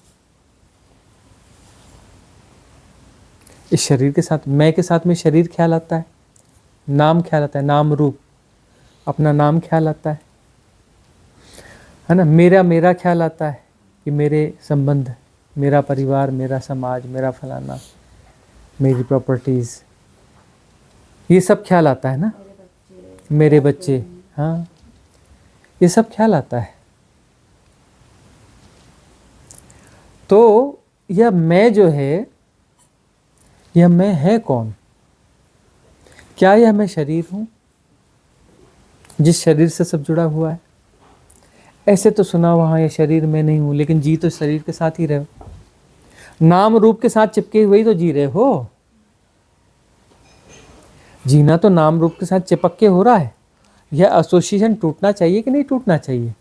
इस शरीर के साथ, मैं के साथ में शरीर ख्याल आता है, नाम ख्याल आता है, नाम रूप, अपना नाम ख्याल आता है ना। मेरा ख्याल आता है कि मेरे संबंध, मेरा परिवार, मेरा समाज, मेरा फलाना, मेरी प्रॉपर्टीज, ये सब ख्याल आता है ना। मेरे बच्चे, हाँ, ये सब ख्याल आता है। तो यह मैं जो है, यह मैं है कौन? क्या यह मैं शरीर हूँ जिस शरीर से सब जुड़ा हुआ है? ऐसे तो सुना वहाँ ये शरीर मैं नहीं हूँ, लेकिन जी तो शरीर के साथ ही रहे हो, नाम रूप के साथ चिपके हुए ही तो जी रहे हो। जीना तो नाम रूप के साथ चिपक के हो रहा है। यह एसोसिएशन टूटना चाहिए कि नहीं टूटना चाहिए?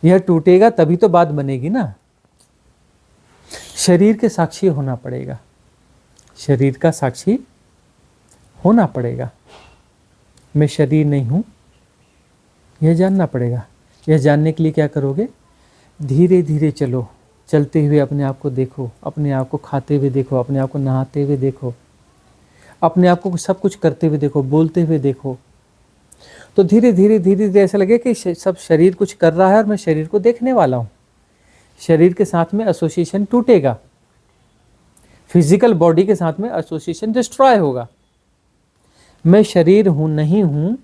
यह टूटेगा तभी तो बात बनेगी ना। शरीर के साक्षी होना पड़ेगा, शरीर का साक्षी होना पड़ेगा। मैं शरीर नहीं हूँ, यह जानना पड़ेगा। यह जानने के लिए क्या करोगे? धीरे धीरे चलो, चलते हुए अपने आप को देखो, अपने आप को खाते हुए देखो, अपने आप को नहाते हुए देखो, अपने आप को सब कुछ करते हुए देखो, बोलते हुए देखो। तो धीरे धीरे धीरे धीरे ऐसा लगे कि सब शरीर कुछ कर रहा है और मैं शरीर को देखने वाला हूँ। शरीर के साथ में एसोसिएशन टूटेगा, फिजिकल बॉडी के साथ में एसोसिएशन डिस्ट्रॉय होगा। मैं शरीर हूँ नहीं हूँ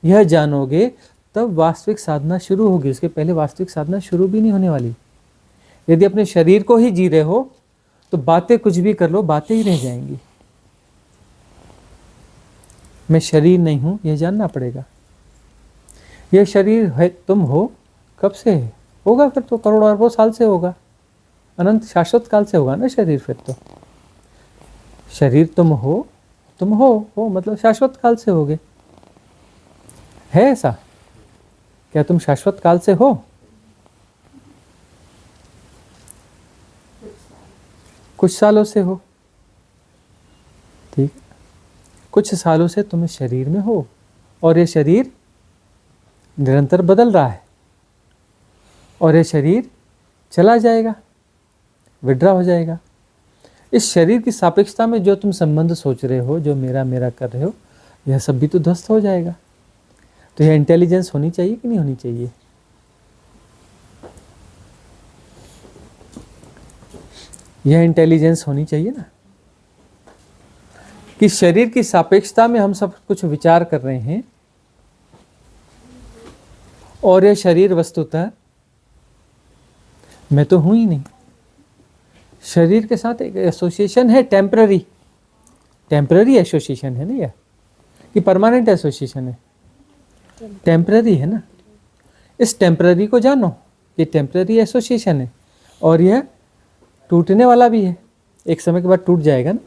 यह जानोगे तब वास्तविक साधना शुरू होगी, उसके पहले वास्तविक साधना शुरू भी नहीं होने वाली। यदि अपने शरीर को ही जी रहे हो तो बातें कुछ भी कर लो, बातें ही रह जाएंगी। मैं शरीर नहीं हूं यह जानना पड़ेगा। यह शरीर है तुम हो, कब से है? होगा फिर तो करोड़ों अरबों साल से होगा, अनंत शाश्वत काल से होगा ना शरीर। फिर तो शरीर तुम हो मतलब शाश्वत काल से होगे। है ऐसा? क्या तुम शाश्वत काल से हो? कुछ सालों से हो, ठीक, कुछ सालों से तुम इस शरीर में हो और ये शरीर निरंतर बदल रहा है और ये शरीर चला जाएगा, विड्रा हो जाएगा। इस शरीर की सापेक्षता में जो तुम संबंध सोच रहे हो, जो मेरा मेरा कर रहे हो, यह सब भी तो ध्वस्त हो जाएगा। तो यह इंटेलिजेंस होनी चाहिए कि नहीं होनी चाहिए? यह इंटेलिजेंस होनी चाहिए ना कि शरीर की सापेक्षता में हम सब कुछ विचार कर रहे हैं और यह शरीर वस्तुतः मैं तो हूं ही नहीं। शरीर के साथ एक एसोसिएशन है, टेम्पररी एसोसिएशन है ना, यह कि परमानेंट एसोसिएशन है? टेम्पररी है ना। इस टेम्पररी को जानो कि टेम्पररी एसोसिएशन है और यह टूटने वाला भी है, एक समय के बाद टूट जाएगा ना।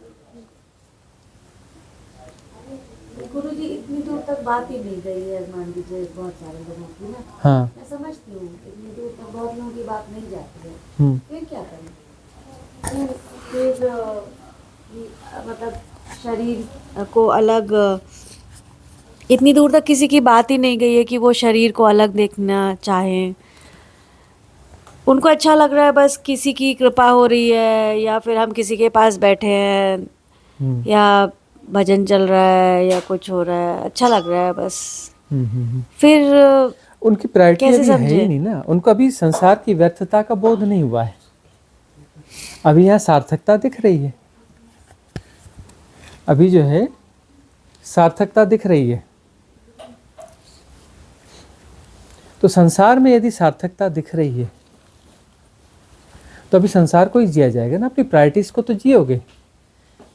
गुरु जी इतनी दूर तक बात ही नहीं गई है, मान लीजिए बहुत सारे लोगों की ना। हाँ, मैं समझती हूँ इतनी दूर तक बहुत लोगों की बात नहीं जाती है। फिर क्या करें? फिर मतलब शरीर को अलग, इतनी दूर तक किसी की बात ही नहीं गई है कि वो शरीर को अलग देखना चाहें। उनको अच्छा लग रहा है, बस किसी की कृपा हो रही है या फिर हम किसी के पास बैठे हैं या भजन चल रहा है या कुछ हो रहा है, अच्छा लग रहा है बस। फिर उनकी प्रायोरिटी कैसे अभी है समझे? ही नहीं ना। उनको अभी संसार की व्यर्थता का बोध नहीं हुआ है। अभी यहाँ सार्थकता दिख रही है, अभी जो है सार्थकता दिख रही है। तो संसार में यदि सार्थकता दिख रही है तो अभी संसार को ही जिया जाएगा ना। अपनी प्रायोरिटीज को तो जियोगे।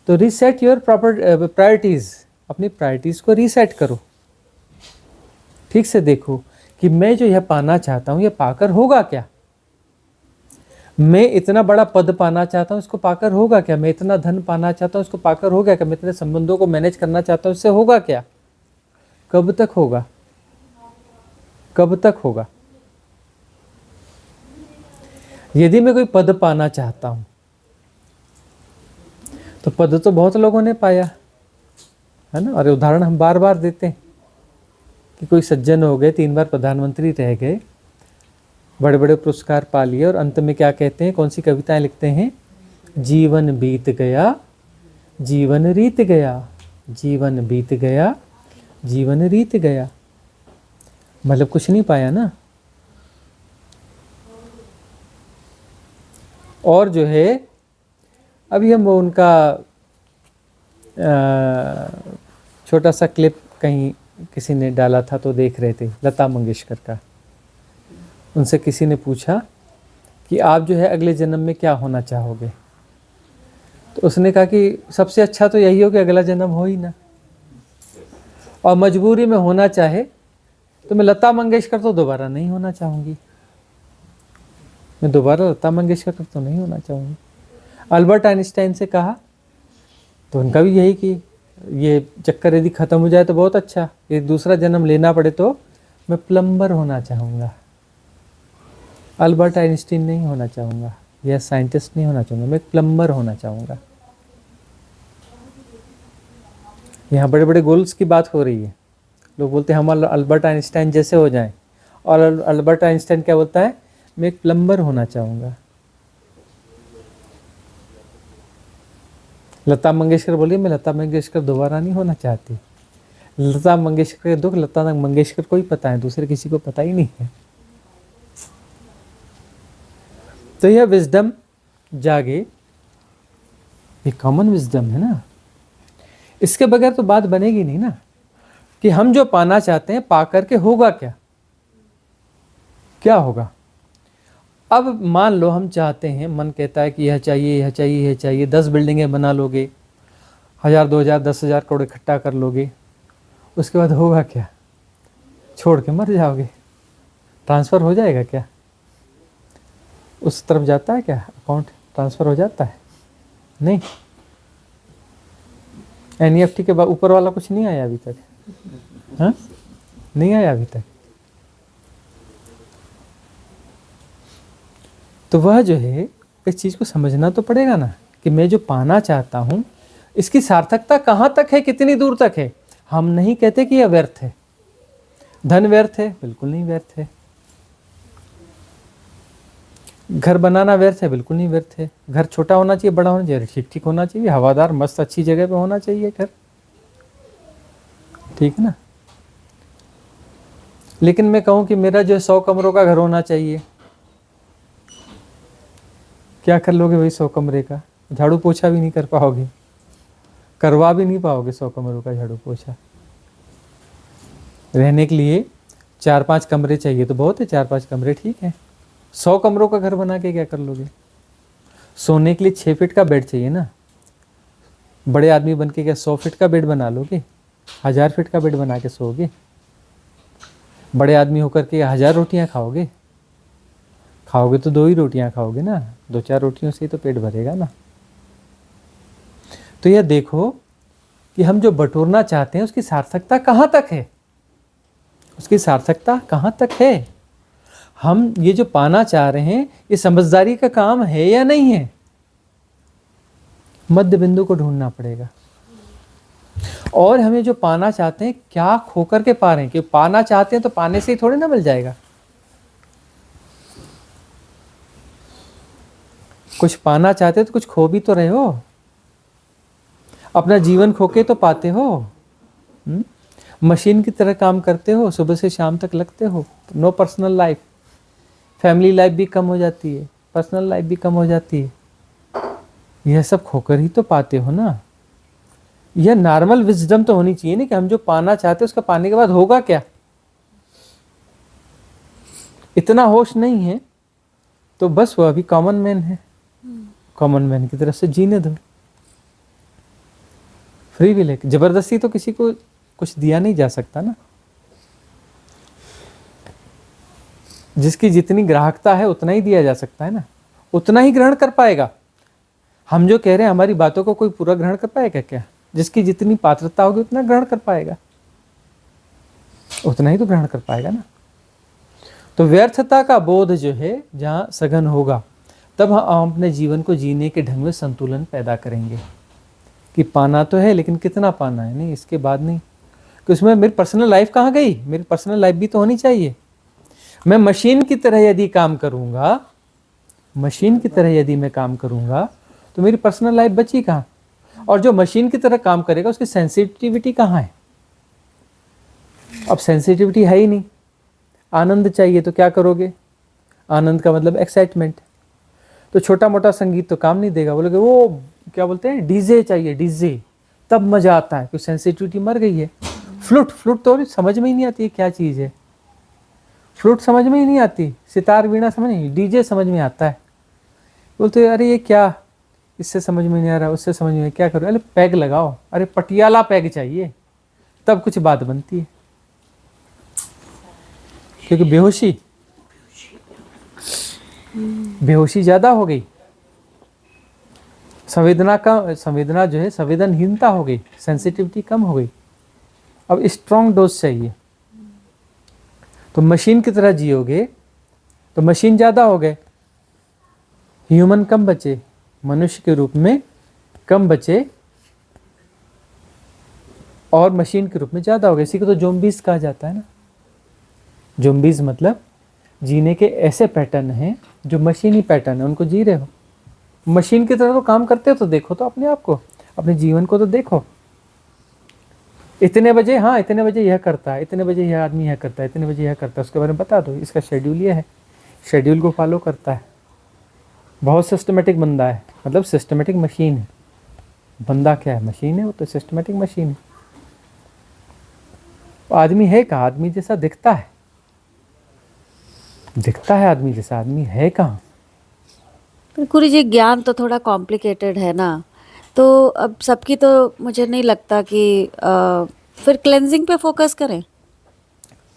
तो रीसेट योर प्रॉपर प्रायोरिटीज, अपनी प्रायोरिटीज को रीसेट करो। ठीक से देखो कि मैं जो यह पाना चाहता हूं यह पाकर होगा क्या। मैं इतना बड़ा पद पाना चाहता हूं, इसको पाकर होगा क्या। मैं इतना धन पाना चाहता हूं, इसको पाकर होगा क्या। मैं इतने संबंधों को मैनेज करना चाहता हूं, इससे होगा क्या। कब तक होगा, कब तक होगा। यदि मैं कोई पद पाना चाहता हूं तो पद तो बहुत लोगों ने पाया है ना। और उदाहरण हम बार बार देते हैं कि कोई सज्जन हो गए, 3 बार प्रधानमंत्री रह गए, बड़े बड़े पुरस्कार पा लिए और अंत में क्या कहते हैं, कौन सी कविताएं लिखते हैं? जीवन बीत गया, जीवन रीत गया, जीवन बीत गया, जीवन रीत गया। मतलब कुछ नहीं पाया ना। और जो है अभी हम उनका छोटा सा क्लिप कहीं किसी ने डाला था तो देख रहे थे, लता मंगेशकर का। उनसे किसी ने पूछा कि आप जो है अगले जन्म में क्या होना चाहोगे। तो उसने कहा कि सबसे अच्छा तो यही हो कि अगला जन्म हो ही ना, और मजबूरी में होना चाहे तो मैं लता मंगेशकर तो दोबारा नहीं होना चाहूँगी। मैं दोबारा लता मंगेशकर तो नहीं होना चाहूँगी। अल्बर्ट आइंस्टाइन से कहा तो उनका भी यही कि ये चक्कर यदि ख़त्म हो जाए तो बहुत अच्छा, ये दूसरा जन्म लेना पड़े तो मैं प्लम्बर होना चाहूँगा। अल्बर्ट आइंस्टीन नहीं होना चाहूँगा या साइंटिस्ट नहीं होना चाहूँगा, मैं प्लम्बर होना चाहूँगा। यहाँ बड़े बड़े गोल्स की बात हो रही है। लोग बोलते हैं हम अल्बर्ट आइंस्टाइन जैसे हो जाएं, और अल्बर्ट आइंस्टाइन क्या बोलता है? मैं एक प्लम्बर होना चाहूँगा। लता मंगेशकर बोली मैं लता मंगेशकर दोबारा नहीं होना चाहती। लता मंगेशकर के दुख लता मंगेशकर को ही पता है, दूसरे किसी को पता ही नहीं है। तो यह विजडम जागे ये कॉमन विजडम है ना। इसके बगैर तो बात बनेगी नहीं ना, कि हम जो पाना चाहते हैं पा करके होगा क्या, क्या होगा। अब मान लो हम चाहते हैं, मन कहता है कि यह चाहिए, यह चाहिए, यह चाहिए, 10 बिल्डिंगें बना लोगे, 1000, 2000, 10,000 करोड़ इकट्ठा कर लोगे, उसके बाद होगा क्या, छोड़ के मर जाओगे। ट्रांसफ़र हो जाएगा क्या, उस तरफ जाता है क्या, अकाउंट ट्रांसफ़र हो जाता है, नहीं। NEFT के बाद ऊपर वाला कुछ नहीं आया अभी तक, हाँ, नहीं आया अभी तक। तो वह जो है, इस चीज़ को समझना तो पड़ेगा ना, कि मैं जो पाना चाहता हूँ इसकी सार्थकता कहाँ तक है, कितनी दूर तक है। हम नहीं कहते कि यह व्यर्थ है, धन व्यर्थ है, बिल्कुल नहीं व्यर्थ है। घर बनाना व्यर्थ है, बिल्कुल नहीं व्यर्थ है। घर छोटा होना चाहिए, बड़ा होना चाहिए, ठीक ठीक होना चाहिए, हवादार मस्त अच्छी जगह पे होना चाहिए घर, ठीक है ना। लेकिन मैं कहूँ कि मेरा जो 100 कमरों का घर होना चाहिए, क्या कर लोगे भाई 100 कमरे का, झाड़ू पोछा भी नहीं कर पाओगे, करवा भी नहीं पाओगे 100 कमरों का झाड़ू पोछा। रहने के लिए 4-5 कमरे चाहिए तो बहुत है, 4-5 कमरे ठीक है। 100 कमरों का घर बना के क्या कर लोगे। सोने के लिए 6 फीट का बेड चाहिए ना, बड़े आदमी बन के क्या 100 फीट का बेड बना लोगे, 1000 फीट का बेड बना के सोओगे। बड़े आदमी होकर के 1000 रोटियां खाओगे, खाओगे तो 2 ही रोटियां खाओगे ना, 2-4 रोटियों से ही तो पेट भरेगा ना। तो यह देखो कि हम जो बटोरना चाहते हैं उसकी सार्थकता कहाँ तक है, उसकी सार्थकता कहाँ तक है। हम ये जो पाना चाह रहे हैं ये समझदारी का काम है या नहीं है, मध्य बिंदु को ढूंढना पड़ेगा। और हमें जो पाना चाहते हैं क्या खो करके पा रहे हैं, कि पाना चाहते हैं तो पाने से ही थोड़ी ना मिल जाएगा। कुछ पाना चाहते हो तो कुछ खो भी तो रहे हो, अपना जीवन खो के तो पाते हो। मशीन की तरह काम करते हो, सुबह से शाम तक लगते हो, no personal life, family life भी कम हो जाती है, पर्सनल लाइफ भी कम हो जाती है। यह सब खोकर ही तो पाते हो ना। यह नॉर्मल विजडम तो होनी चाहिए ना, कि हम जो पाना चाहते हैं उसका पाने के बाद होगा क्या। इतना होश नहीं है तो बस वो अभी कॉमन मैन है, कॉमन मैन की तरफ से जीने दो। फ्री विल है, जबरदस्ती तो किसी को कुछ दिया नहीं जा सकता ना। जिसकी जितनी ग्राहकता है उतना ही दिया जा सकता है ना, उतना ही ग्रहण कर पाएगा। हम जो कह रहे हैं हमारी बातों को कोई पूरा ग्रहण कर पाएगा क्या। जिसकी जितनी पात्रता होगी उतना ग्रहण कर पाएगा, उतना ही तो ग्रहण कर पाएगा ना। तो व्यर्थता का बोध जो है जहाँ सघन होगा तब हम अपने जीवन को जीने के ढंग में संतुलन पैदा करेंगे। कि पाना तो है लेकिन कितना पाना है, नहीं इसके बाद नहीं, कि उसमें मेरी पर्सनल लाइफ कहाँ गई, मेरी पर्सनल लाइफ भी तो होनी चाहिए। मैं मशीन की तरह यदि काम करूँगा, मशीन की तरह यदि मैं काम करूँगा तो मेरी पर्सनल लाइफ बची कहाँ। और जो मशीन की तरह काम करेगा उसकी सेंसिटिविटी कहाँ है। अब सेंसिटिविटी है ही नहीं। आनंद चाहिए तो क्या करोगे, आनंद का मतलब एक्साइटमेंट। तो छोटा मोटा संगीत तो काम नहीं देगा, बोलोगे वो क्या बोलते हैं डीजे चाहिए, डीजे तब मजा आता है, क्योंकि सेंसिटिविटी मर गई है। फ्लूट तो समझ में ही नहीं आती है क्या चीज़ है, फ्लूट समझ में ही नहीं आती, सितार वीणा समझ नहीं, डीजे समझ में आता है। बोलते अरे ये क्या, इससे समझ में नहीं आ रहा, उससे समझ में, क्या करो, अरे पैग लगाओ, अरे पटियाला पैग चाहिए, तब कुछ बात बनती है। क्योंकि बेहोशी ज्यादा हो गई, संवेदना जो है संवेदनहीनता हो गई, सेंसिटिविटी कम हो गई। अब स्ट्रॉन्ग डोज चाहिए। तो मशीन की तरह जियोगे तो मशीन ज्यादा हो गए, ह्यूमन कम बचे, मनुष्य के रूप में कम बचे और मशीन के रूप में ज्यादा हो गए। इसी को तो ज़ॉम्बीज कहा जाता है ना। ज़ॉम्बीज मतलब जीने के ऐसे पैटर्न हैं जो मशीनी पैटर्न है, उनको जी रहे हो। मशीन की तरह तो काम करते हो तो देखो तो अपने आप को, अपने जीवन को तो देखो। इतने बजे, हाँ इतने बजे यह करता है, इतने बजे यह आदमी यह करता है, इतने बजे यह करता है, उसके बारे में बता दो, इसका शेड्यूल ये है, शेड्यूल को फॉलो करता है। बहुत सिस्टमेटिक बंदा है, मतलब सिस्टमेटिक मशीन है। बंदा क्या है? मशीन है, वो तो सिस्टमेटिक मशीन है। आदमी है कहाँ? आदमी जैसा दिखता है, आदमी जैसा, आदमी है कहाँ? पर गुरु जी ज्ञान तो थोड़ा कॉम्प्लिकेटेड है ना, तो अब सबकी तो मुझे नहीं लगता कि फिर क्लेंजिंग पे फोकस करें।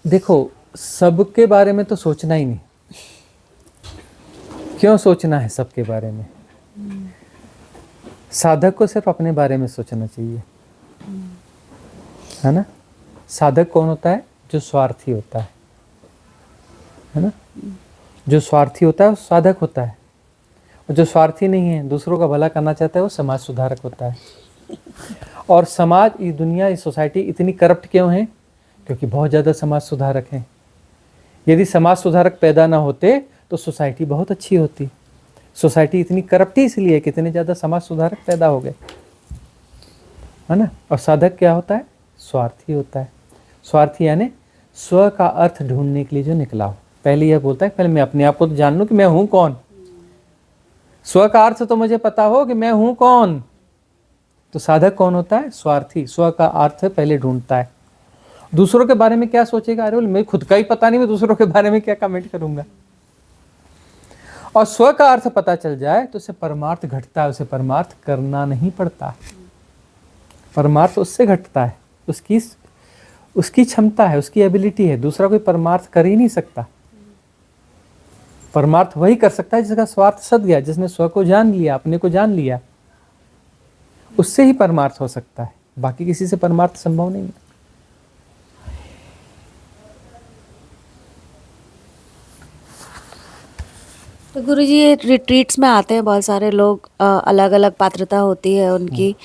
देखो, सबके बारे में तो सोचना ही नहीं। क्यों सोचना है सबके बारे में? साधक को सिर्फ अपने बारे में सोचना चाहिए, है ना। साधक कौन होता है? जो स्वार्थी होता है ना। जो स्वार्थी होता है वो साधक होता है, और जो स्वार्थी नहीं है, दूसरों का भला करना चाहता है, वो समाज सुधारक होता है। और समाज, ये दुनिया, ये सोसाइटी इतनी करप्ट क्यों है? क्योंकि बहुत ज़्यादा समाज सुधारक हैं। यदि समाज सुधारक पैदा ना होते तो सोसाइटी बहुत अच्छी होती। सोसाइटी इतनी करप्ट ही इसलिए कि इतने ज़्यादा समाज सुधारक पैदा हो गए, है ना। और साधक क्या होता है? स्वार्थी होता है। स्वार्थी यानी स्व का अर्थ ढूंढने के लिए जो निकला हो। पहले यह बोलता है पहले मैं अपने आप को तो जान लूं कि मैं हूं कौन। स्व का अर्थ तो मुझे पता हो कि मैं हूं कौन। तो साधक कौन होता है? स्वार्थी। स्व का अर्थ पहले ढूंढता है। दूसरों के बारे में क्या सोचेगा? अरे मैं खुद का ही पता नहीं, मैं दूसरों के बारे में क्या कमेंट करूंगा। और स्व का अर्थ पता चल जाए तो उसे परमार्थ घटता है, उसे परमार्थ करना नहीं पड़ता। परमार्थ उससे घटता है, उसकी क्षमता है, उसकी एबिलिटी है। दूसरा कोई परमार्थ कर ही नहीं सकता। परमार्थ वही कर सकता है जिसका स्वार्थ सद गया, जिसने स्व को जान लिया, अपने को जान लिया, उससे ही परमार्थ हो सकता है। बाकी किसी से परमार्थ संभव नहीं है। तो गुरु जी ये रिट्रीट्स में आते हैं बहुत सारे लोग, अलग अलग पात्रता होती है उनकी,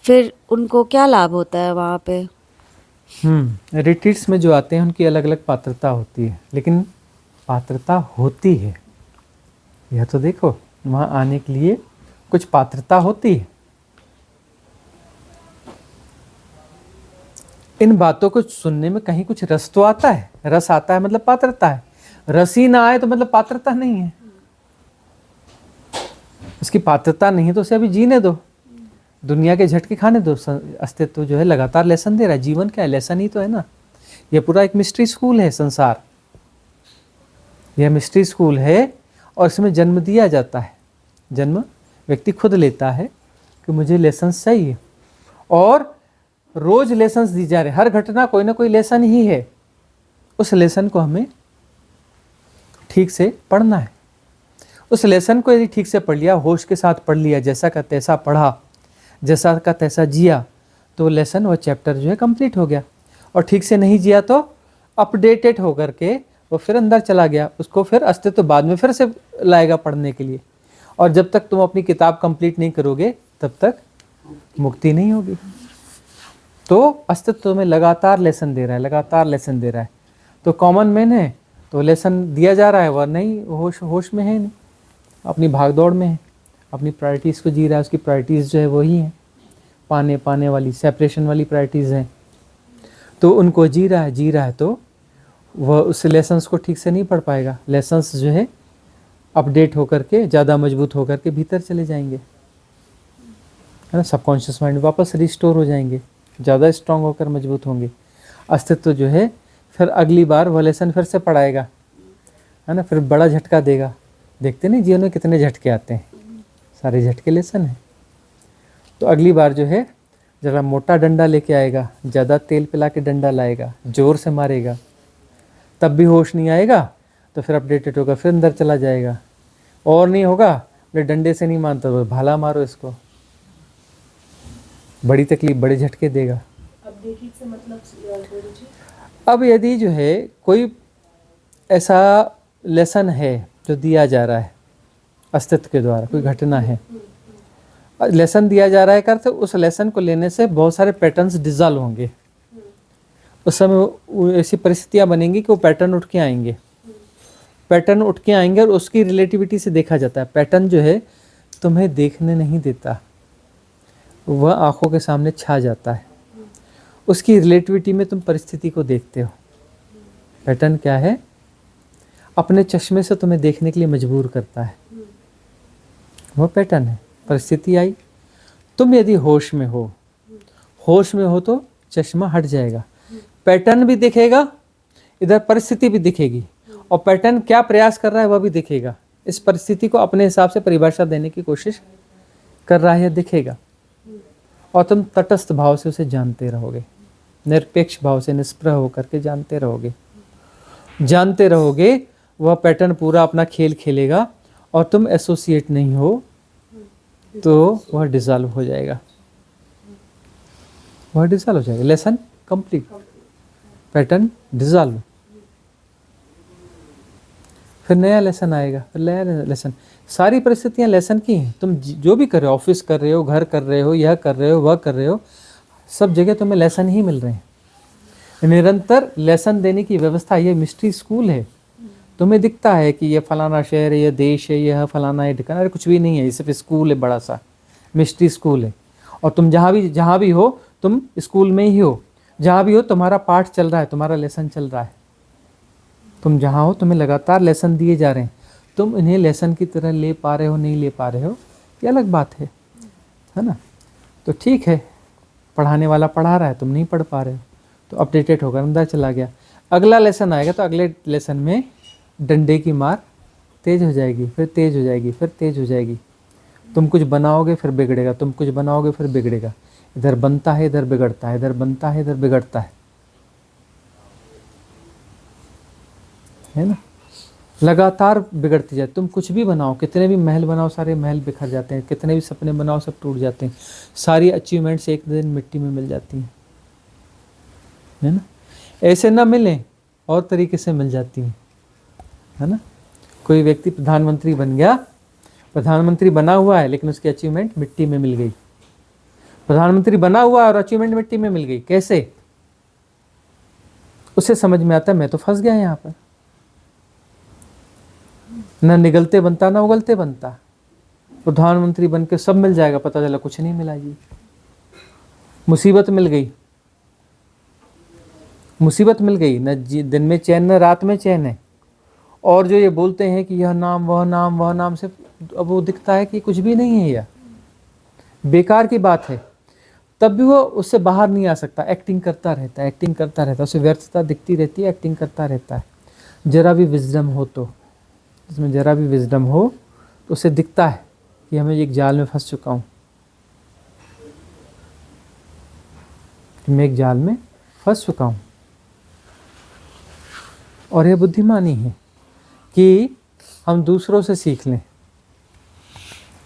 फिर उनको क्या लाभ होता है वहाँ पे? रिट्रीट्स में जो आते हैं उनकी अलग अलग पात्रता होती है, लेकिन पात्रता होती है, यह तो देखो, वहाँ आने के लिए कुछ पात्रता होती है। इन बातों को सुनने में कहीं कुछ रस तो आता है। रस आता है मतलब पात्रता है। रस ही ना आए तो मतलब पात्रता नहीं है। उसकी पात्रता नहीं है तो उसे अभी जीने दो, दुनिया के झटके खाने दो। अस्तित्व जो है लगातार लेसन दे रहा है। जीवन क्या है? लेसन ही तो है ना। यह पूरा एक मिस्ट्री स्कूल है संसार। यह मिस्ट्री स्कूल है और इसमें जन्म दिया जाता है। जन्म व्यक्ति खुद लेता है कि मुझे लेसन्स चाहिए, और रोज लेसन्स दी जा रहे। हर घटना कोई ना कोई लेसन ही है। उस लेसन को हमें ठीक से पढ़ना है। उस लेसन को यदि ठीक से पढ़ लिया, होश के साथ पढ़ लिया, जैसा का तैसा पढ़ा, जैसा का तैसा जिया, तो लेसन और चैप्टर जो है कंप्लीट हो गया। और ठीक से नहीं जिया तो अपडेटेड होकर के वो फिर अंदर चला गया। उसको फिर अस्तित्व बाद में फिर से लाएगा पढ़ने के लिए। और जब तक तुम अपनी किताब कंप्लीट नहीं करोगे तब तक मुक्ति नहीं होगी। तो अस्तित्व में लगातार लेसन दे रहा है, लगातार लेसन दे रहा है। तो कॉमन मैन है तो लेसन दिया जा रहा है, वह नहीं, होश में है नहीं, अपनी भागदौड़ में है, अपनी प्रायोरिटीज़ को जी रहा है। उसकी प्रायोरिटीज़ जो है वही हैं, पाने वाली, सेपरेशन वाली प्रायोरिटीज़ हैं। तो उनको जी रहा है तो वह उस लेसन्स को ठीक से नहीं पढ़ पाएगा। लेसन्स जो है अपडेट होकर के, ज़्यादा मजबूत होकर के भीतर चले जाएंगे, है ना। सबकॉन्शियस माइंड वापस रिस्टोर हो जाएंगे, ज़्यादा स्ट्रांग होकर मजबूत होंगे। अस्तित्व जो है फिर अगली बार वह लेसन फिर से पढ़ाएगा, है ना। फिर बड़ा झटका देगा। देखते नहीं जीवन में कितने झटके आते हैं, सारे झटके लेसन है। तो अगली बार जो है ज़रा मोटा डंडा लेके आएगा, ज़्यादा तेल पिला के डंडा लाएगा, ज़ोर से मारेगा, तब भी होश नहीं आएगा। तो फिर अपडेटेड होगा, फिर अंदर चला जाएगा। और नहीं होगा, बोले डंडे से नहीं मानता तो भाला मारो इसको, बड़ी तकलीफ, बड़े झटके देगा। अपडेटेड से मतलब गुरुजी? अब यदि जो है कोई ऐसा लेसन है जो दिया जा रहा है अस्तित्व के द्वारा, कोई घटना है, लेसन दिया जा रहा है कर, तो उस लेसन को लेने से बहुत सारे पैटर्न्स डिजॉल्व होंगे। उस समय ऐसी परिस्थितियाँ बनेंगी कि वो पैटर्न उठ के आएंगे। पैटर्न उठ के आएंगे और उसकी रिलेटिविटी से देखा जाता है। पैटर्न जो है तुम्हें देखने नहीं देता, वह आंखों के सामने छा जाता है। उसकी रिलेटिविटी में तुम परिस्थिति को देखते हो। पैटर्न क्या है? अपने चश्मे से तुम्हें देखने के लिए मजबूर करता है, वो पैटर्न है। परिस्थिति आई तुम यदि होश में हो तो चश्मा हट जाएगा, पैटर्न भी दिखेगा, इधर परिस्थिति भी दिखेगी, और पैटर्न क्या प्रयास कर रहा है वह भी दिखेगा। इस परिस्थिति को अपने हिसाब से परिभाषा देने की कोशिश कर रहा है, यह दिखेगा, और तुम तटस्थ भाव से उसे जानते रहोगे, निरपेक्ष भाव से निष्प्रह होकर के जानते रहोगे। वह पैटर्न पूरा अपना खेल खेलेगा और तुम एसोसिएट नहीं हो तो वह डिसॉल्व हो जाएगा, लेसन कंप्लीट, पैटर्न डिसॉल्व, फिर नया लेसन आएगा, फिर नया लेसन। सारी परिस्थितियां लेसन की हैं। तुम जो भी कर रहे हो, ऑफिस कर रहे हो, घर कर रहे हो, यह कर रहे हो, वह कर रहे हो, सब जगह तुम्हें लेसन ही मिल रहे हैं। निरंतर लेसन देने की व्यवस्था, ये मिस्ट्री स्कूल है। तुम्हें दिखता है कि यह फलाना शहर है, यह देश है, यह फलाना है, ठिकाना, अरे कुछ भी नहीं है, ये सिर्फ स्कूल है, बड़ा सा मिस्ट्री स्कूल है। और तुम जहाँ भी हो तुम स्कूल में ही हो, जहाँ भी हो तुम्हारा पाठ चल रहा है, तुम्हारा लेसन चल रहा है। तुम जहाँ हो तुम्हें लगातार लेसन दिए जा रहे हैं, तुम इन्हें लेसन की तरह ले पा रहे हो नहीं ले पा रहे हो, ये अलग बात है ना। तो ठीक है, पढ़ाने वाला पढ़ा रहा है, तुम नहीं पढ़ पा रहे हो, तो अपडेटेड होकर अंदर चला गया। अगला लेसन आएगा तो अगले लेसन में डंडे की मार तेज हो जाएगी, फिर तेज हो जाएगी, फिर तेज हो जाएगी। तुम कुछ बनाओगे फिर बिगड़ेगा, तुम कुछ बनाओगे फिर बिगड़ेगा। इधर बनता है इधर बिगड़ता है, इधर बनता है इधर बिगड़ता है ना। लगातार बिगड़ती जाए। तुम कुछ भी बनाओ, कितने भी महल बनाओ, सारे महल बिखर जाते हैं, कितने भी सपने बनाओ सब टूट जाते हैं, सारी अचीवमेंट्स एक दिन मिट्टी में मिल जाती हैं, है ना। ऐसे ना मिलें और तरीके से मिल जाती हैं, है ना। कोई व्यक्ति प्रधानमंत्री बन गया, प्रधानमंत्री बना हुआ है लेकिन उसकी अचीवमेंट मिट्टी में मिल गई। प्रधानमंत्री बना हुआ और अचीवमेंट मिट्टी में मिल गई, कैसे? उसे समझ में आता है मैं तो फंस गया यहाँ पर, ना निगलते बनता ना उगलते बनता। प्रधानमंत्री बन के सब मिल जाएगा, पता चला कुछ नहीं मिला जी, मुसीबत मिल गई, मुसीबत मिल गई। न दिन में चैन न रात में चैन है। और जो ये बोलते हैं कि यह नाम वह नाम वह नाम से, अब वो दिखता है कि कुछ भी नहीं है, यह बेकार की बात है। तब भी वो उससे बाहर नहीं आ सकता, एक्टिंग करता रहता है, एक्टिंग करता रहता है, उसे व्यर्थता दिखती रहती है, एक्टिंग करता रहता है। जरा भी विजडम हो तो, इसमें जरा भी विजडम हो तो उसे दिखता है कि हमें एक जाल में फंस चुका हूँ, मैं एक जाल में फंस चुका हूँ। और यह बुद्धिमानी है कि हम दूसरों से सीख लें,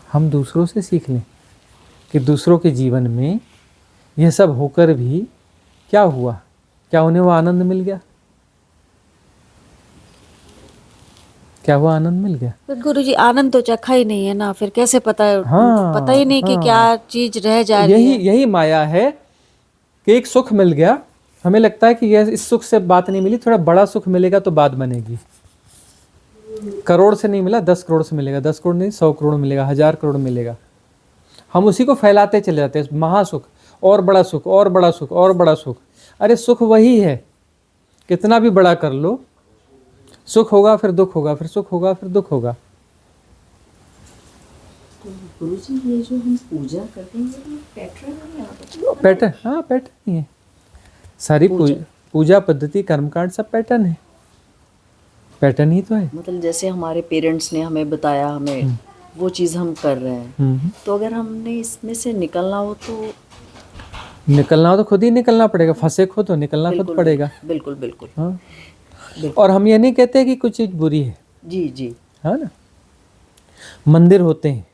हम दूसरों से सीख लें कि दूसरों के जीवन में यह सब होकर भी क्या हुआ, क्या उन्हें वो आनंद मिल गया, क्या वो आनंद मिल गया? तो गुरुजी आनंद तो चखा ही नहीं है ना, फिर कैसे पता है? हाँ, पता ही नहीं कि हाँ। क्या चीज रह जा रही है। यही माया है कि एक सुख मिल गया, हमें लगता है कि यह इस सुख से बात नहीं मिली, थोड़ा बड़ा सुख मिलेगा तो बात बनेगी। करोड़ से नहीं मिला 10 करोड़ से मिलेगा, 10 करोड़ नहीं 100 करोड़ मिलेगा, 1000 करोड़ मिलेगा। हम उसी को फैलाते चले जाते हैं, महासुख और बड़ा सुख और बड़ा सुख और बड़ा सुख। अरे सुख वही है, कितना भी बड़ा कर लो, सुख होगा फिर दुख होगा, फिर सुख होगा फिर दुख होगा। तो गुरुजी ये जो हम पूजा करते हैं ये पैटर्न है यहाँ पर? पैटर्न, हाँ पैटर्न ही है सारी पूजा पद्धति, कर्मकांड सब पैटर्न है, पैटर्न ही तो है। मतलब जैसे हमारे पेरेंट्स ने हमें बताया, हमें वो चीज़ हम कर रहे हैं, तो अगर हमने इसमें से निकलना हो तो खुद ही निकलना पड़ेगा, फंसे खुद तो निकलना खुद पड़ेगा। बिल्कुल बिल्कुल। हाँ। और हम ये नहीं कहते कि कुछ चीज़ बुरी है, जी जी, है ना। मंदिर होते हैं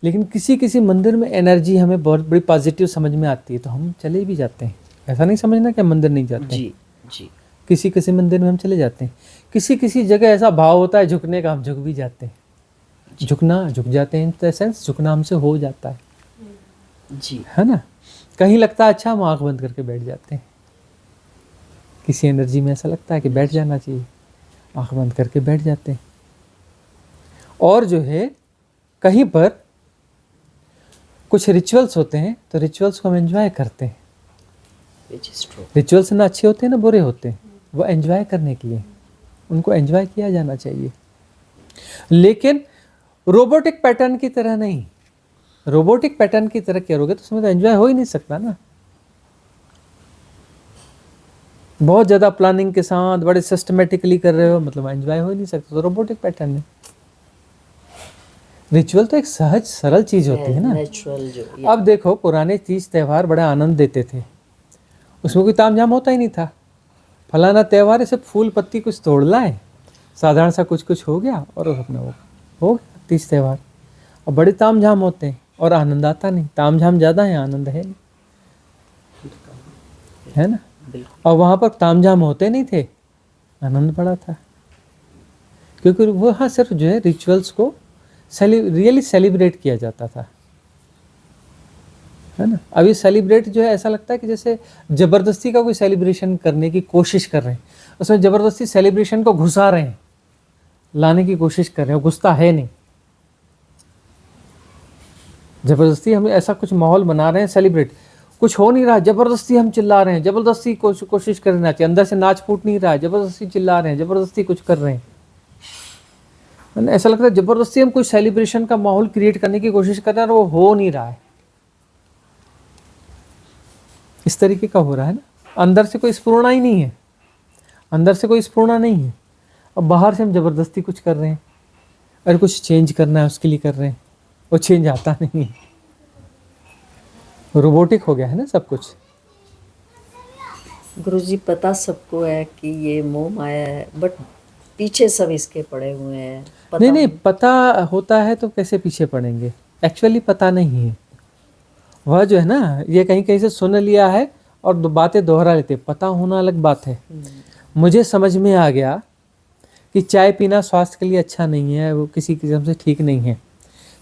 लेकिन किसी किसी मंदिर में एनर्जी हमें बहुत बड़ी पॉजिटिव समझ में आती है तो हम चले भी जाते हैं। ऐसा नहीं समझना कि हम मंदिर नहीं जाते हैं। जी जी, किसी किसी मंदिर में हम चले जाते हैं, किसी किसी जगह ऐसा भाव होता है झुकने का, हम झुक भी जाते हैं। झुक जाते हैं इन द सेंस झुकना हमसे हो जाता है जी, है ना। कहीं लगता है अच्छा, हम आँख बंद करके बैठ जाते हैं। किसी एनर्जी में ऐसा लगता है कि बैठ जाना चाहिए, आँख बंद करके बैठ जाते हैं। और जो है कहीं पर कुछ रिचुअल्स होते हैं तो रिचुअल्स को हम एंजॉय करते हैं। रिचुअल्स ना अच्छे होते हैं ना बुरे होते हैं, वो एंजॉय करने के लिए, उनको एंजॉय किया जाना चाहिए। लेकिन रोबोटिक पैटर्न की तरह नहीं, रोबोटिक पैटर्न की तरह करोगे तो उसमें तो एंजॉय हो ही नहीं सकता ना। बहुत ज़्यादा प्लानिंग के साथ बड़े सिस्टमेटिकली कर रहे हो, मतलब एंजॉय हो ही नहीं सकता, तो रोबोटिक पैटर्न है। रिचुअल तो एक सहज सरल चीज़ होती है ना। नेचुरल जो अब देखो पुराने तीज त्यौहार बड़ा आनंद देते थे, उसमें कोई तामझाम होता ही नहीं था। फलाना त्यौहार ऐसे फूल पत्ती कुछ तोड़ लाए, साधारण सा कुछ कुछ हो गया और अपना हो गया तीज त्यौहार। अब बड़े तामझाम होते हैं और आनंद आता नहीं, तामझाम ज़्यादा है आनंद है नहीं, है ना। और वहाँ पर तामझाम होते नहीं थे, आनंद बड़ा था, क्योंकि वहाँ सिर्फ जो है रिचुअल्स को रियली सेलिब्रेट किया जाता था, है ना। अभी सेलिब्रेट जो है ऐसा लगता है कि जैसे ज़बरदस्ती का कोई सेलिब्रेशन करने की कोशिश कर रहे हैं, उसमें ज़बरदस्ती सेलिब्रेशन को घुसा रहे हैं, लाने की कोशिश कर रहे हैं, घुसता है नहीं। ज़बरदस्ती हम ऐसा कुछ माहौल बना रहे हैं, सेलिब्रेट कुछ हो नहीं रहा, ज़बरदस्ती हम चिल्ला रहे हैं, ज़बरदस्ती कोशिश करना चाहिए, अंदर से नाच फूट नहीं रहा है, ज़बरदस्ती चिल्ला रहे हैं, ज़बरदस्ती कुछ कर रहे हैं। ऐसा लगता है ज़बरदस्ती हम कोई सेलिब्रेशन का माहौल क्रिएट करने की कोशिश कर रहे हैं और वो हो नहीं रहा है, इस तरीके का हो रहा है ना। अंदर से कोई स्फूर्णा ही नहीं है, अंदर से कोई स्फूर्णा नहीं है। अब बाहर से हम ज़बरदस्ती कुछ कर रहे हैं, अरे कुछ चेंज करना है उसके लिए कर रहे हैं, वो चेंज आता नहीं है, रोबोटिक हो गया है ना सब कुछ। गुरुजी पता सबको है कि ये मोह माया है, बट पीछे सब इसके पड़े हुए हैं। नहीं, पता होता है तो कैसे पीछे पड़ेंगे, एक्चुअली पता नहीं है। वह जो है ना, ये कहीं कहीं से सुन लिया है और बातें दोहरा लेते, पता होना अलग बात है। मुझे समझ में आ गया कि चाय पीना स्वास्थ्य के लिए अच्छा नहीं है, वो किसी किस्म से ठीक नहीं है,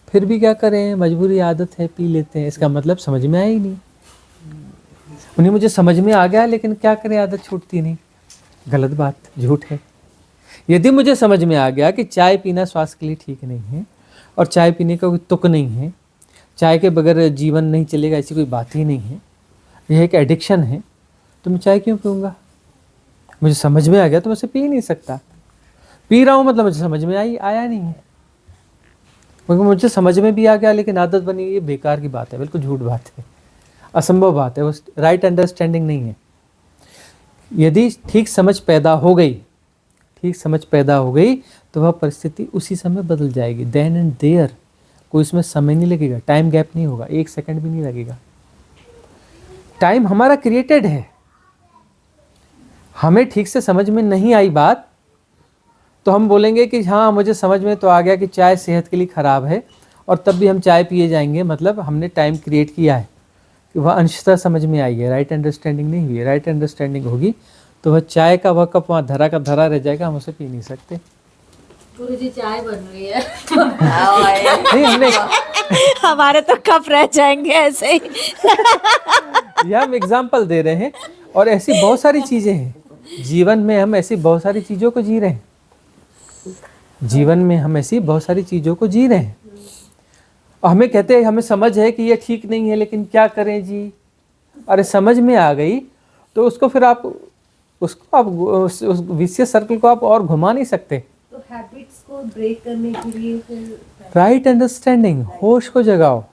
फिर भी क्या करें, मजबूरी आदत है, पी लेते हैं, इसका मतलब समझ में आया ही नहीं। उन्हें मुझे समझ में आ गया, लेकिन क्या करें, आदत छूटती नहीं, गलत बात, झूठ है। यदि मुझे समझ में आ गया कि चाय पीना स्वास्थ्य के लिए ठीक नहीं है और चाय पीने का कोई तुक नहीं है, चाय के बगैर जीवन नहीं चलेगा, ऐसी कोई बात ही नहीं है, यह एक एडिक्शन है, तो मैं चाय क्यों पीऊँगा। मुझे समझ में आ गया तो मैं उसे पी नहीं सकता, पी रहा हूँ मतलब मुझे समझ में आया नहीं है, क्योंकि मुझे समझ में भी आ गया लेकिन आदत बनी, ये बेकार की बात है, बिल्कुल झूठ बात है, असंभव बात है, वो राइट अंडरस्टैंडिंग नहीं है। यदि ठीक समझ पैदा हो गई, ठीक समझ पैदा हो गई तो वह परिस्थिति उसी समय बदल जाएगी, देन एंड देयर, कोई इसमें समय नहीं लगेगा, टाइम गैप नहीं होगा, 1 सेकंड भी नहीं लगेगा। टाइम हमारा क्रिएटेड है, हमें ठीक से समझ में नहीं आई बात तो हम बोलेंगे कि हाँ मुझे समझ में तो आ गया कि चाय सेहत के लिए ख़राब है, और तब भी हम चाय पिए जाएंगे, मतलब हमने टाइम क्रिएट किया है कि वह अंशतः समझ में आई है, राइट अंडरस्टैंडिंग नहीं हुई है। राइट अंडरस्टैंडिंग होगी तो वह चाय का वह कप वहाँ धरा का धरा रह जाएगा, हम उसे पी नहीं सकते। गुरुजी चाय बन रही है। नहीं, हमने हमारे तो कप रह जाएंगे ऐसे ही। यह हम एग्जाम्पल दे रहे हैं, और ऐसी बहुत सारी चीज़ें हैं जीवन में, हम ऐसी बहुत सारी चीज़ों को जी रहे हैं, जीवन में हम ऐसी बहुत सारी चीज़ों को जी रहे हैं, और हमें कहते हैं, हमें समझ है कि ये ठीक नहीं है लेकिन क्या करें जी। अरे समझ में आ गई तो उसको फिर आप उसको आप उस विशियस सर्कल को आप और घुमा नहीं सकते। तो हैबिट्स को ब्रेक करने के लिए फिर राइट अंडरस्टैंडिंग, होश को जगाओ,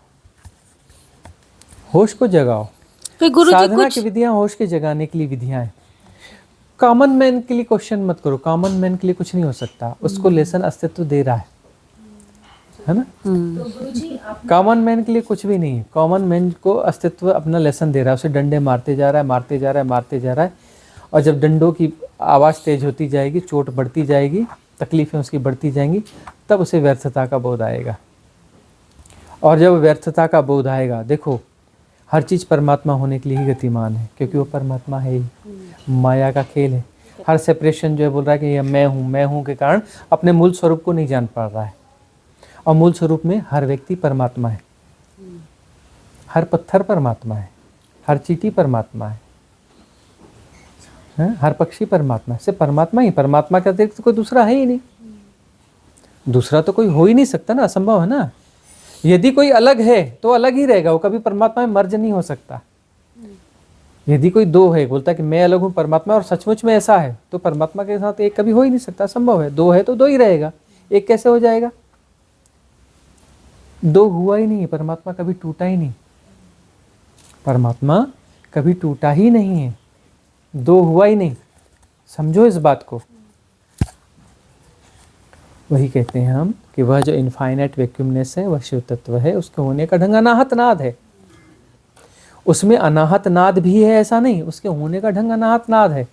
होश को जगाओ। फिर गुरुजी साधना कुछ की विधियां होश के जगाने के लिए विधियां हैं। कॉमन मैन के लिए क्वेश्चन मत करो, कॉमन मैन के लिए कुछ नहीं हो सकता, उसको लेसन अस्तित्व दे रहा है ना। तो गुरुजी आप कॉमन मैन के लिए कुछ भी नहीं है, कॉमन मैन को अस्तित्व अपना लेसन दे रहा है, उसे डंडे मारते जा रहा है, मारते जा रहा है, मारते जा रहा है, और जब डंडों की आवाज़ तेज होती जाएगी, चोट बढ़ती जाएगी, तकलीफ़ें उसकी बढ़ती जाएंगी, तब उसे व्यर्थता का बोध आएगा। और जब व्यर्थता का बोध आएगा, देखो हर चीज़ परमात्मा होने के लिए ही गतिमान है, क्योंकि वो परमात्मा है ही, माया का खेल है। हर सेपरेशन जो है बोल रहा है कि ये मैं हूँ के कारण अपने मूल स्वरूप को नहीं जान पा रहा है, और मूल स्वरूप में हर व्यक्ति परमात्मा है, हर पत्थर परमात्मा है, हर चींटी परमात्मा है, हर पक्षी परमात्मा है, सिर्फ परमात्मा ही, परमात्मा के अतिरिक्त तो कोई दूसरा है ही नहीं, दूसरा तो कोई हो ही नहीं सकता ना, असंभव है ना। यदि कोई अलग है तो अलग ही रहेगा, वो कभी परमात्मा में मर्ज नहीं हो सकता। यदि कोई दो है, बोलता है कि मैं अलग हूँ परमात्मा, और सचमुच में ऐसा है, तो परमात्मा के साथ एक कभी हो ही नहीं सकता, असंभव है। दो है तो दो ही रहेगा, एक कैसे हो जाएगा। दो हुआ ही नहीं, परमात्मा कभी टूटा ही नहीं, परमात्मा कभी टूटा ही नहीं है, दो हुआ ही नहीं, समझो इस बात को। वही कहते हैं हम कि वह जो इनफाइनाइट वैक्यूमनेस है वह शिव तत्व है, उसके होने का ढंग अनाहत नाद है। उसमें अनाहत नाद भी है ऐसा नहीं, उसके होने का ढंग अनाहत नाद है,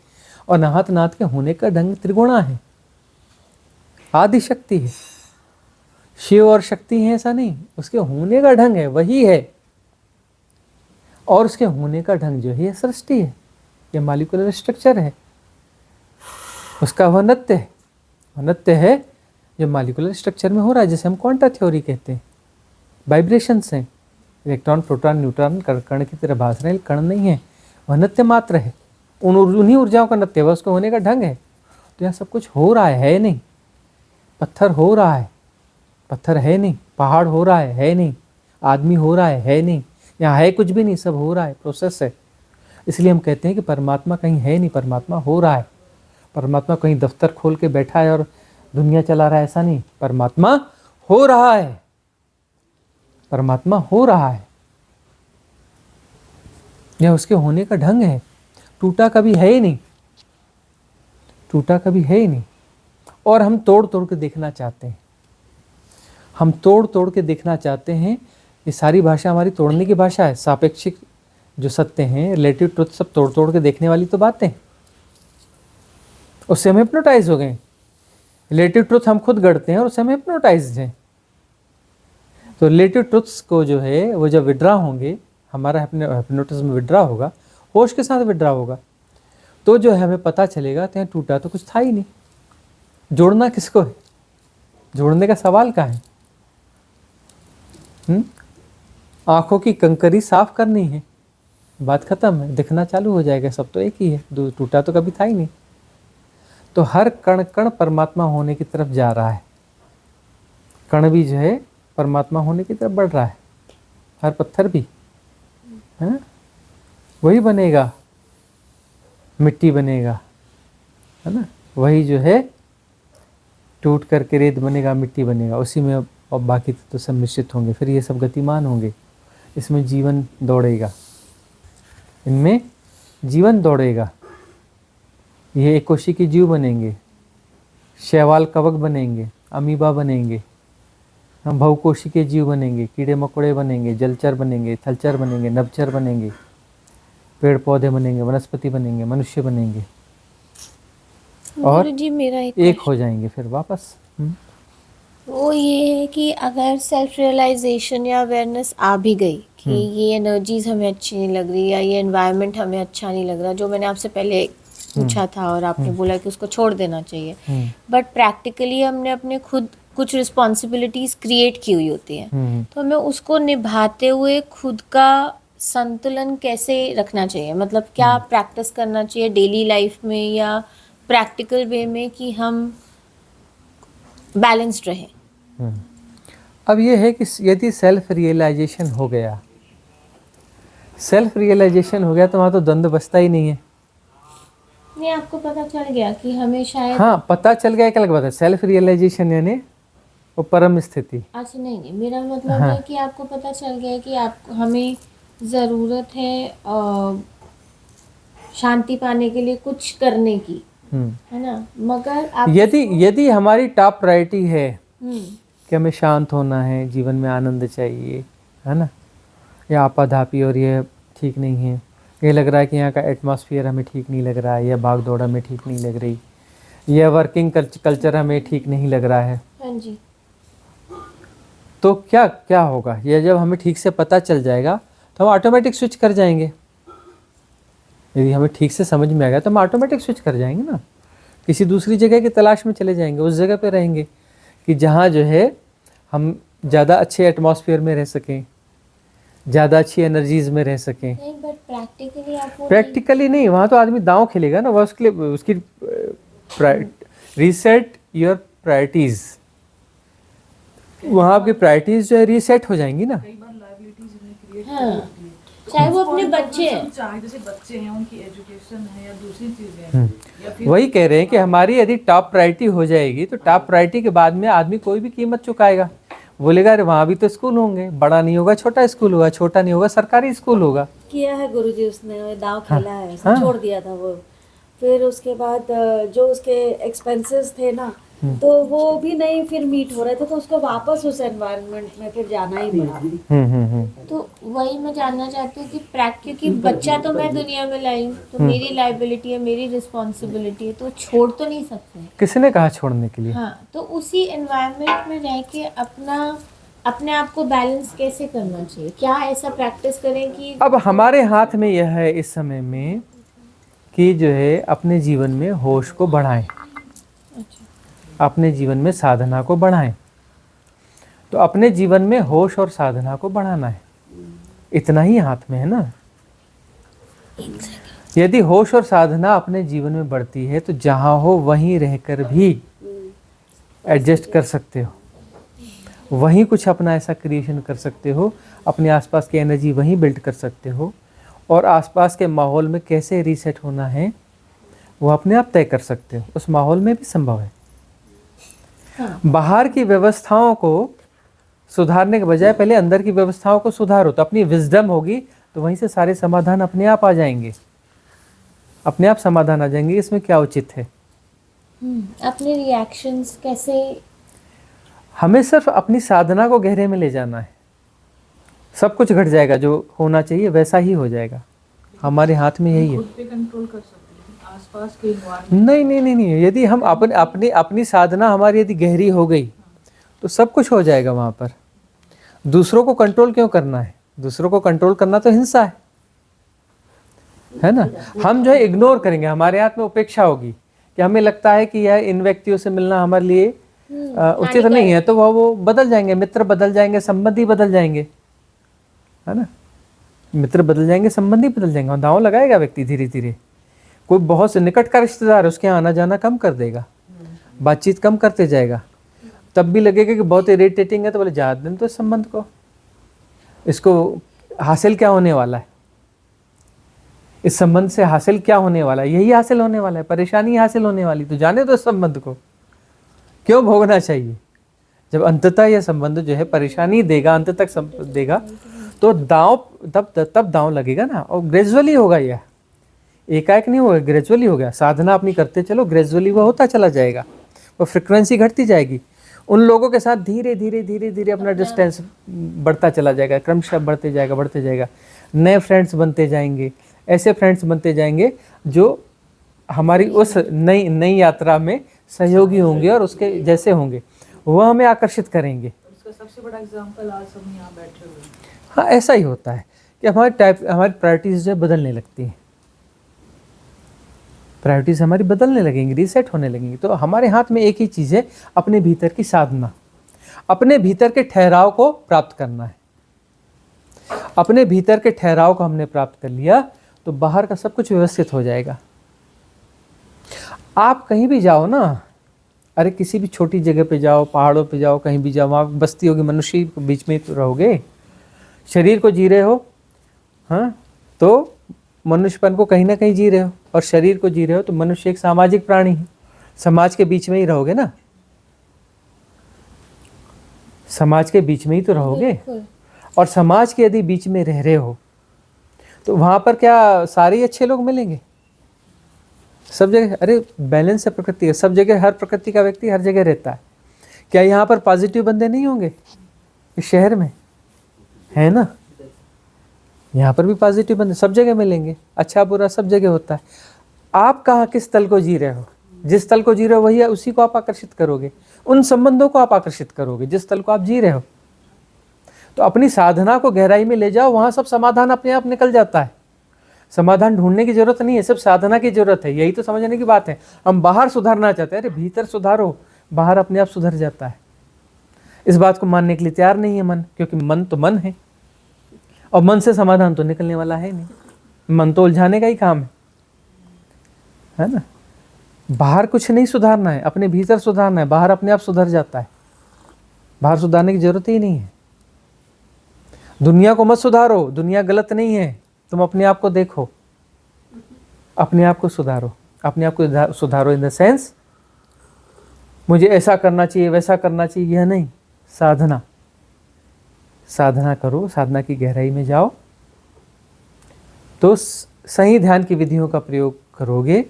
और अनाहत नाद के होने का ढंग त्रिगुणा है, आदि शक्ति है। शिव और शक्ति है ऐसा नहीं, उसके होने का ढंग है वही है, और उसके होने का ढंग जो है ये सृष्टि है, ये मॉलिक्यूलर स्ट्रक्चर है, उसका वह नत्य है, नत्य है जो मॉलिक्यूलर स्ट्रक्चर में हो रहा है, जैसे हम क्वांटा थ्योरी कहते हैं। वाइब्रेशंस हैं, इलेक्ट्रॉन प्रोटॉन न्यूट्रॉन कण की तरह भास रहे हैं, कण नहीं है, वह नत्य मात्र है, उन्हीं ऊर्जाओं का नत्य, वह उसके होने का ढंग है। तो यहाँ सब कुछ हो रहा है नहीं, पत्थर हो रहा है, पत्थर है नहीं, पहाड़ हो रहा है नहीं, आदमी हो रहा है नहीं, यहाँ है कुछ भी नहीं, सब हो रहा है, प्रोसेस है। इसलिए हम कहते हैं कि परमात्मा कहीं है नहीं, परमात्मा हो रहा है। परमात्मा कहीं दफ्तर खोल के बैठा है और दुनिया चला रहा है ऐसा नहीं, परमात्मा हो रहा है, परमात्मा हो रहा है, यह उसके होने का ढंग है। टूटा कभी है ही नहीं, टूटा कभी है ही नहीं। और हम तोड़ तोड़ के देखना चाहते हैं, हम तोड़ तोड़ के देखना चाहते हैं। ये सारी भाषा हमारी तोड़ने की भाषा है। सापेक्षिक जो सत्य हैं, रिलेटिव ट्रुथ, सब तोड़ तोड़ के देखने वाली तो बातें, उससे हम हिप्नोटाइज हो गए। रिलेटिव ट्रुथ हम खुद गढ़ते हैं और उससे हम हिप्नोटाइज हैं। तो रिलेटिव ट्रुथ्स को जो है वो जब विड्रा होंगे, हमारा हिप्नोटिज्म विड्रा होगा, होश के साथ विड्रा होगा, तो जो है हमें पता चलेगा तो टूटा तो कुछ था ही नहीं। जोड़ना किसको है, जोड़ने का सवाल कहाँ है? आंखों की कंकरी साफ करनी है, बात खत्म है, दिखना चालू हो जाएगा, सब तो एक ही है, टूटा तो कभी था ही नहीं। तो हर कण कण परमात्मा होने की तरफ जा रहा है, कण भी जो है परमात्मा होने की तरफ बढ़ रहा है, हर पत्थर भी है, वही बनेगा, मिट्टी बनेगा, है ना, वही जो है टूट करके रेत बनेगा, मिट्टी बनेगा, उसी में अब बाकी तो सम्मिश्रित होंगे, फिर ये सब गतिमान होंगे, इसमें जीवन दौड़ेगा, इनमें जीवन दौड़ेगा, ये एक कोशी के जीव बनेंगे, शैवाल कवक बनेंगे, अमीबा बनेंगे, हम बहुकोशी के जीव बनेंगे, कीड़े मकोड़े बनेंगे, जलचर बनेंगे, थलचर बनेंगे, नभचर बनेंगे, पेड़ पौधे बनेंगे, वनस्पति बनेंगे, मनुष्य बनेंगे, और गुरुजी मेरा एक हो जाएंगे फिर वापस। वो ये है कि अगर सेल्फ रियलाइजेशन या अवेयरनेस आ भी गई कि ये एनर्जीज हमें अच्छी नहीं लग रही या ये एनवायरनमेंट हमें अच्छा नहीं लग रहा, जो मैंने आपसे पहले पूछा था और आपने बोला कि उसको छोड़ देना चाहिए, बट प्रैक्टिकली हमने अपने खुद कुछ रिस्पॉन्सिबिलिटीज क्रिएट की हुई होती हैं, तो हमें उसको निभाते हुए खुद का संतुलन कैसे रखना चाहिए? मतलब क्या प्रैक्टिस करना चाहिए डेली लाइफ में या प्रैक्टिकल वे में कि हम बैलेंस्ड रहें? अब ये है कि यदि सेल्फ रियलाइजेशन हो गया, सेल्फ रियलाइजेशन हो गया तो वहाँ तो द्वंद्व बचता ही नहीं है। नहीं, आपको पता चल गया कि हमें शायद, हाँ, पता चल गया, क्या अलग बात है। सेल्फ रियलाइजेशन यानी वो परम स्थिति। अच्छा नहीं, मेरा मतलब है कि आपको पता चल गया कि आप हमें ज़रूरत है शांति पाने के लिए कुछ करने की, है ना, मगर आप यदि हमारी टॉप प्रायोरिटी है कि हमें शांत होना है, जीवन में आनंद चाहिए, है ना, या आपाधापी और ये ठीक नहीं है, ये लग रहा है कि यहाँ का एटमॉस्फेयर हमें ठीक नहीं लग रहा है, या भाग दौड़ हमें ठीक नहीं लग रही, या वर्किंग कल्चर हमें ठीक नहीं लग रहा है, हाँ जी, तो क्या क्या होगा? ये जब हमें ठीक से पता चल जाएगा तो हम ऑटोमेटिक स्विच कर जाएंगे। यदि हमें ठीक से समझ में आ गया तो हम ऑटोमेटिक स्विच कर जाएंगे ना, किसी दूसरी जगह की तलाश में चले जाएंगे, उस जगह पे रहेंगे कि जहाँ जो है हम ज़्यादा अच्छे एटमॉस्फेयर में रह सकें, ज़्यादा अच्छी एनर्जीज में रह सकें। नहीं, बट प्रैक्टिकली आपको प्रैक्टिकली नहीं, वहाँ तो आदमी दांव खेलेगा ना, वह उसके लिए उसकी रीसेट योर प्रायोरिटीज़, वहाँ आपकी प्रायोरिटीज़ जो है रीसेट हो जाएंगी ना। हाँ, चाहे वो अपने बच्चे हैं, चाहे जैसे बच्चे हैं, उनकी एजुकेशन है या दूसरी चीजें हैं, या फिर वही कह रहे हैं कि हमारी यदि टॉप प्रायोरिटी हो जाएगी तो टॉप प्रायोरिटी के बाद में आदमी कोई भी कीमत चुकाएगा। बोलेगा अरे वहाँ भी तो स्कूल होंगे, बड़ा नहीं होगा छोटा स्कूल होगा, छोटा नहीं होगा सरकारी स्कूल होगा। किया है गुरुजी, उसने दांव हाँ, खेला है, हाँ। छोड़ दिया था वो। फिर उसके बाद जो उसके एक्सपेंसेस थे ना, तो वो भी नहीं फिर मीट हो रहे थे, तो उसको वापस उस एनवायरनमेंट में फिर जाना ही पड़ा। तो वही मैं जानना चाहती हूँ कि क्योंकि बच्चा तो मैं दुनिया में लाई हूँ, तो मेरी लाइबिलिटी है, मेरी रिस्पॉन्सिबिलिटी है, तो छोड़ तो नहीं सकते। किसने कहा छोड़ने के लिए? हाँ, तो उसी एनवायरनमेंट में रह के अपने आप को बैलेंस कैसे करना चाहिए? क्या ऐसा प्रैक्टिस करें कि अब हमारे हाथ में यह है इस समय में कि जो है अपने जीवन में होश को बढ़ाएं, अपने जीवन में साधना को बढ़ाएं। तो अपने जीवन में होश और साधना को बढ़ाना है, इतना ही हाथ में है ना। यदि होश और साधना अपने जीवन में बढ़ती है तो जहाँ हो वहीं रहकर भी एडजस्ट कर सकते हो, वहीं कुछ अपना ऐसा क्रिएशन कर सकते हो, अपने आसपास की एनर्जी वहीं बिल्ड कर सकते हो, और आसपास के माहौल में कैसे रीसेट होना है वो अपने आप तय कर सकते हो। उस माहौल में भी संभव है। बाहर की व्यवस्थाओं को सुधारने के बजाय पहले अंदर की व्यवस्थाओं को सुधारो, तो अपनी विजडम होगी तो वहीं से सारे समाधान अपने आप आ जाएंगे, अपने आप समाधान आ जाएंगे। इसमें क्या उचित है? अपने रिएक्शंस कैसे? हमें सिर्फ अपनी साधना को गहरे में ले जाना है, सब कुछ घट जाएगा, जो होना चाहिए वैसा ही हो जाएगा। हमारे हाथ में यही है। खुद पे कंट्रोल कर सकते हैं, लेकिन आसपास के environment नहीं नहीं नहीं नहीं, यदि हम अपनी साधना हमारी यदि गहरी हो गई तो सब कुछ हो जाएगा वहाँ पर। दूसरों को कंट्रोल क्यों करना है? दूसरों को कंट्रोल करना तो हिंसा है ना। हम जो है इग्नोर करेंगे, हमारे हाथ में उपेक्षा होगी कि हमें लगता है कि यह इन व्यक्तियों से मिलना हमारे लिए उचित नहीं है, तो वो बदल जाएंगे, मित्र बदल जाएंगे, संबंधी बदल जाएंगे, है ना। मित्र बदल जाएंगे, संबंधी बदल जाएंगे, और दांव लगाएगा व्यक्ति धीरे धीरे। कोई बहुत से निकट का रिश्तेदार है, उसके यहाँ आना जाना कम कर देगा, बातचीत कम करते जाएगा, तब भी लगेगा कि बहुत इरिटेटिंग है, तो बोले जा दिन तो इस संबंध को, इसको हासिल क्या होने वाला है, इस संबंध से हासिल क्या होने वाला है, यही हासिल होने वाला है, परेशानी हासिल होने वाली, तो जाने दो इस संबंध को, क्यों भोगना चाहिए। जब अंततः यह संबंध जो है परेशानी देगा, अंत तक देगा, तो दांव तब दांव लगेगा ना। और ग्रेजुअली होगा, यह एकाएक नहीं होगा, ग्रेजुअली हो गया। साधना अपनी करते चलो, ग्रेजुअली वो होता चला जाएगा, वो फ्रिक्वेंसी घटती जाएगी। उन लोगों के साथ धीरे धीरे धीरे धीरे अपना डिस्टेंस बढ़ता चला जाएगा, क्रमशः बढ़ते जाएगा। नए फ्रेंड्स बनते जाएंगे, ऐसे फ्रेंड्स बनते जाएंगे जो हमारी उस नई यात्रा में सहयोगी होंगे और उसके जैसे होंगे, वह हमें आकर्षित करेंगे। उसका सबसे बड़ा एग्जांपल आज हम यहाँ बैठे हुए हैं। हाँ, ऐसा ही होता है कि हमारी प्रायोरिटीज जो है बदलने लगती हैं, प्रायोरिटीज हमारी बदलने लगेंगी, रीसेट होने लगेंगी। तो हमारे हाथ में एक ही चीज़ है, अपने भीतर की साधना, अपने भीतर के ठहराव को प्राप्त करना है। अपने भीतर के ठहराव को हमने प्राप्त कर लिया तो बाहर का सब कुछ व्यवस्थित हो जाएगा। आप कहीं भी जाओ ना, अरे किसी भी छोटी जगह पे जाओ, पहाड़ों पे जाओ, कहीं भी जाओ, वहाँ बस्ती होगी, मनुष्य के बीच में तो रहोगे, शरीर को जी रहे हो, हाँ, तो मनुष्यपन को कहीं ना कहीं जी रहे हो, और शरीर को जी रहे हो, तो मनुष्य एक सामाजिक प्राणी है, समाज के बीच में ही रहोगे ना, समाज के बीच में ही तो रहोगे। और समाज के यदि बीच में रह रहे हो तो वहाँ पर क्या सारे ही अच्छे लोग मिलेंगे? सब जगह, अरे बैलेंस है प्रकृति है, सब जगह हर प्रकृति का व्यक्ति हर जगह रहता है। क्या यहाँ पर पॉजिटिव बंदे नहीं होंगे? इस शहर में है ना, यहाँ पर भी पॉजिटिव बंदे सब जगह मिलेंगे, अच्छा बुरा सब जगह होता है। आप कहाँ किस तल को जी रहे हो? जिस तल को जी रहे हो वही है, उसी को आप आकर्षित करोगे, उन संबंधों को आप आकर्षित करोगे जिस तल को आप जी रहे हो। तो अपनी साधना को गहराई में ले जाओ, वहाँ सब समाधान अपने आप निकल जाता है। समाधान ढूंढने की जरूरत नहीं है, सिर्फ साधना की जरूरत है। यही तो समझने की बात है। हम बाहर सुधारना चाहते हैं, अरे भीतर सुधारो, बाहर अपने आप सुधर जाता है। इस बात को मानने के लिए तैयार नहीं है मन, क्योंकि मन तो मन है और मन से समाधान तो निकलने वाला है नहीं, मन तो उलझाने का ही काम है ना। बाहर कुछ नहीं सुधारना है, अपने भीतर सुधारना है, बाहर अपने आप सुधर जाता है। बाहर सुधारने की जरूरत ही नहीं है। दुनिया को मत सुधारो, दुनिया गलत नहीं है, तुम अपने आप को देखो, अपने आप को सुधारो, अपने आप को सुधारो इन द सेंस मुझे ऐसा करना चाहिए वैसा करना चाहिए, यह नहीं। साधना, साधना करो, साधना की गहराई में जाओ, तो सही ध्यान की विधियों का प्रयोग करोगे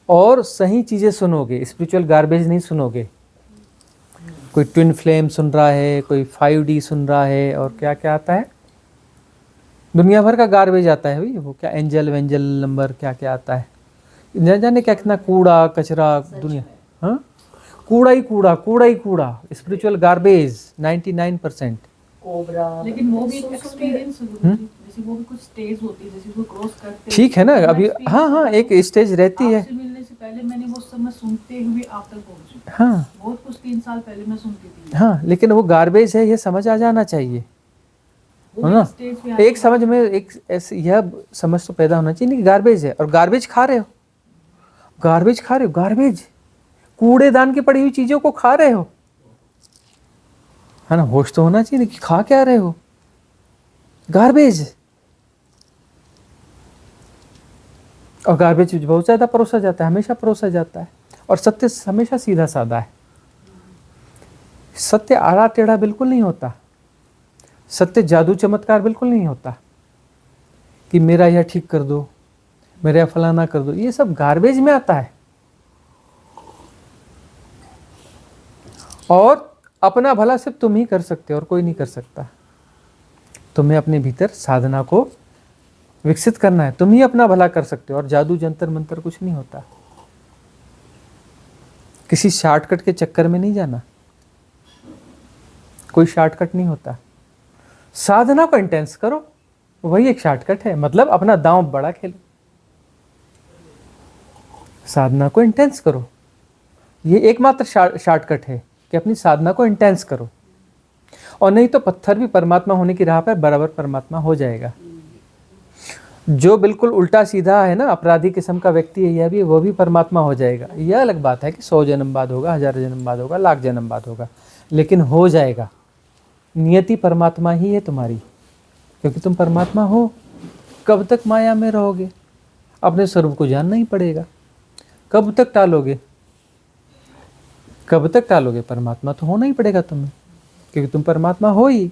और सही चीज़ें सुनोगे, स्पिरिचुअल गार्बेज नहीं सुनोगे। कोई ट्विन फ्लेम सुन रहा है, कोई 5D सुन रहा है, और क्या क्या आता है, दुनिया भर का गार्बेज आता है भाई। वो क्या एंजल वेंजल नंबर क्या क्या आता है, न जाने क्या कितना कूड़ा कचरा दुनिया। हाँ, कूड़ा ही कूड़ा, कूड़ा ही कूड़ा, स्पिरिचुअल गार्बेज 99%। लेकिन वो भी एक एक्सपीरियंस जैसे वो भी कुछ स्टेज होती है, जैसे वो क्रॉस करते हैं। ठीक है ना, अभी हाँ हाँ एक स्टेज रहती है। आपसे मिलने से पहले मैंने वो समय सुनते हुए आप तक पहुंची। हाँ बहुत कुछ 3 साल पहले मैं सुनती थी। हाँ, लेकिन वो गार्बेज है, ये समझ आ जाना चाहिए, वो है ना। स्टेज पे आके एक समझ में एक ऐसी यह समझ तो पैदा होना चाहिए कि गार्बेज है, और गार्बेज खा रहे हो, गार्बेज खा रहे हो, गार्बेज कूड़ेदान की पड़ी हुई चीजों को खा रहे हो, है ना। होश तो होना चाहिए कि खा क्या रहे हो, गार्बेज। और गार्बेज बहुत ज्यादा परोसा जाता है, हमेशा परोसा जाता है, और सत्य हमेशा सीधा साधा है। सत्य आड़ा टेढ़ा बिल्कुल नहीं होता, सत्य जादू चमत्कार बिल्कुल नहीं होता कि मेरा यह ठीक कर दो, मेरा यह फलाना कर दो, ये सब गार्बेज में आता है। और अपना भला सिर्फ तुम ही कर सकते हो और कोई नहीं कर सकता। तुम्हें अपने भीतर साधना को विकसित करना है, तुम ही अपना भला कर सकते हो, और जादू जंतर मंतर कुछ नहीं होता। किसी शॉर्टकट के चक्कर में नहीं जाना, कोई शॉर्टकट नहीं होता। साधना को इंटेंस करो, वही एक शॉर्टकट है, मतलब अपना दांव बड़ा खेलो। साधना को इंटेंस करो, ये एकमात्र शॉर्टकट है कि अपनी साधना को इंटेंस करो, और नहीं तो पत्थर भी परमात्मा होने की राह पर बराबर परमात्मा हो जाएगा। जो बिल्कुल उल्टा सीधा है ना, अपराधी किस्म का व्यक्ति है, यह भी वो भी परमात्मा हो जाएगा। यह अलग बात है कि 100 जन्म बाद होगा, 1000 जन्म बाद होगा, लाख जन्म बाद होगा, लेकिन हो जाएगा। नियति परमात्मा ही है तुम्हारी, क्योंकि तुम परमात्मा हो। कब तक माया में रहोगे, अपने स्वरूप को जानना ही पड़ेगा। कब तक टालोगे, कब तक टालोगे, परमात्मा तो होना ही पड़ेगा तुम्हें, क्योंकि तुम परमात्मा हो ही,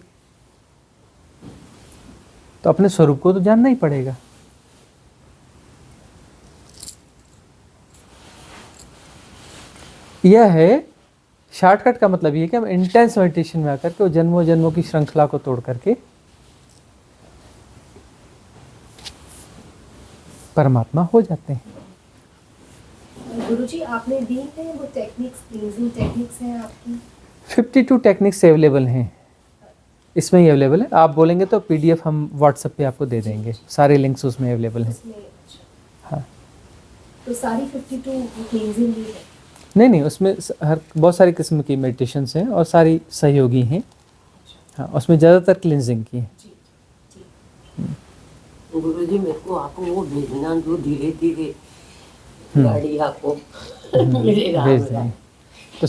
तो अपने स्वरूप को तो जानना ही पड़ेगा। यह है शॉर्टकट का मतलब ये कि हम इंटेंस मेडिटेशन में आकर के वो जन्मों जन्मों की श्रृंखला को तोड़ करके परमात्मा हो जाते हैं। गुरुजी आपने दी हैं वो टेक्निक्स, क्लींजिंग टेक्निक्स हैं आपकी? 52 टेक्निक्स अवेलेबल हैं, इसमें ही अवेलेबल है। आप बोलेंगे तो PDF हम व्हाट्सएप पे आपको दे देंगे, सारे लिंक्स उसमें अवेलेबल हैं। हाँ, तो सारी 52 क्लींजिंग भी है? नहीं, उसमें हर बहुत सारी किस्म की मेडिटेशंस हैं और सारी सहयोगी हैं। हाँ, उसमें ज़्यादातर क्लिनजिंग की है। गुरुजी मेरे को आपको वो भेजना जो धीरे धीरे गाड़ी आपको मिलेगा। भेज देंगे।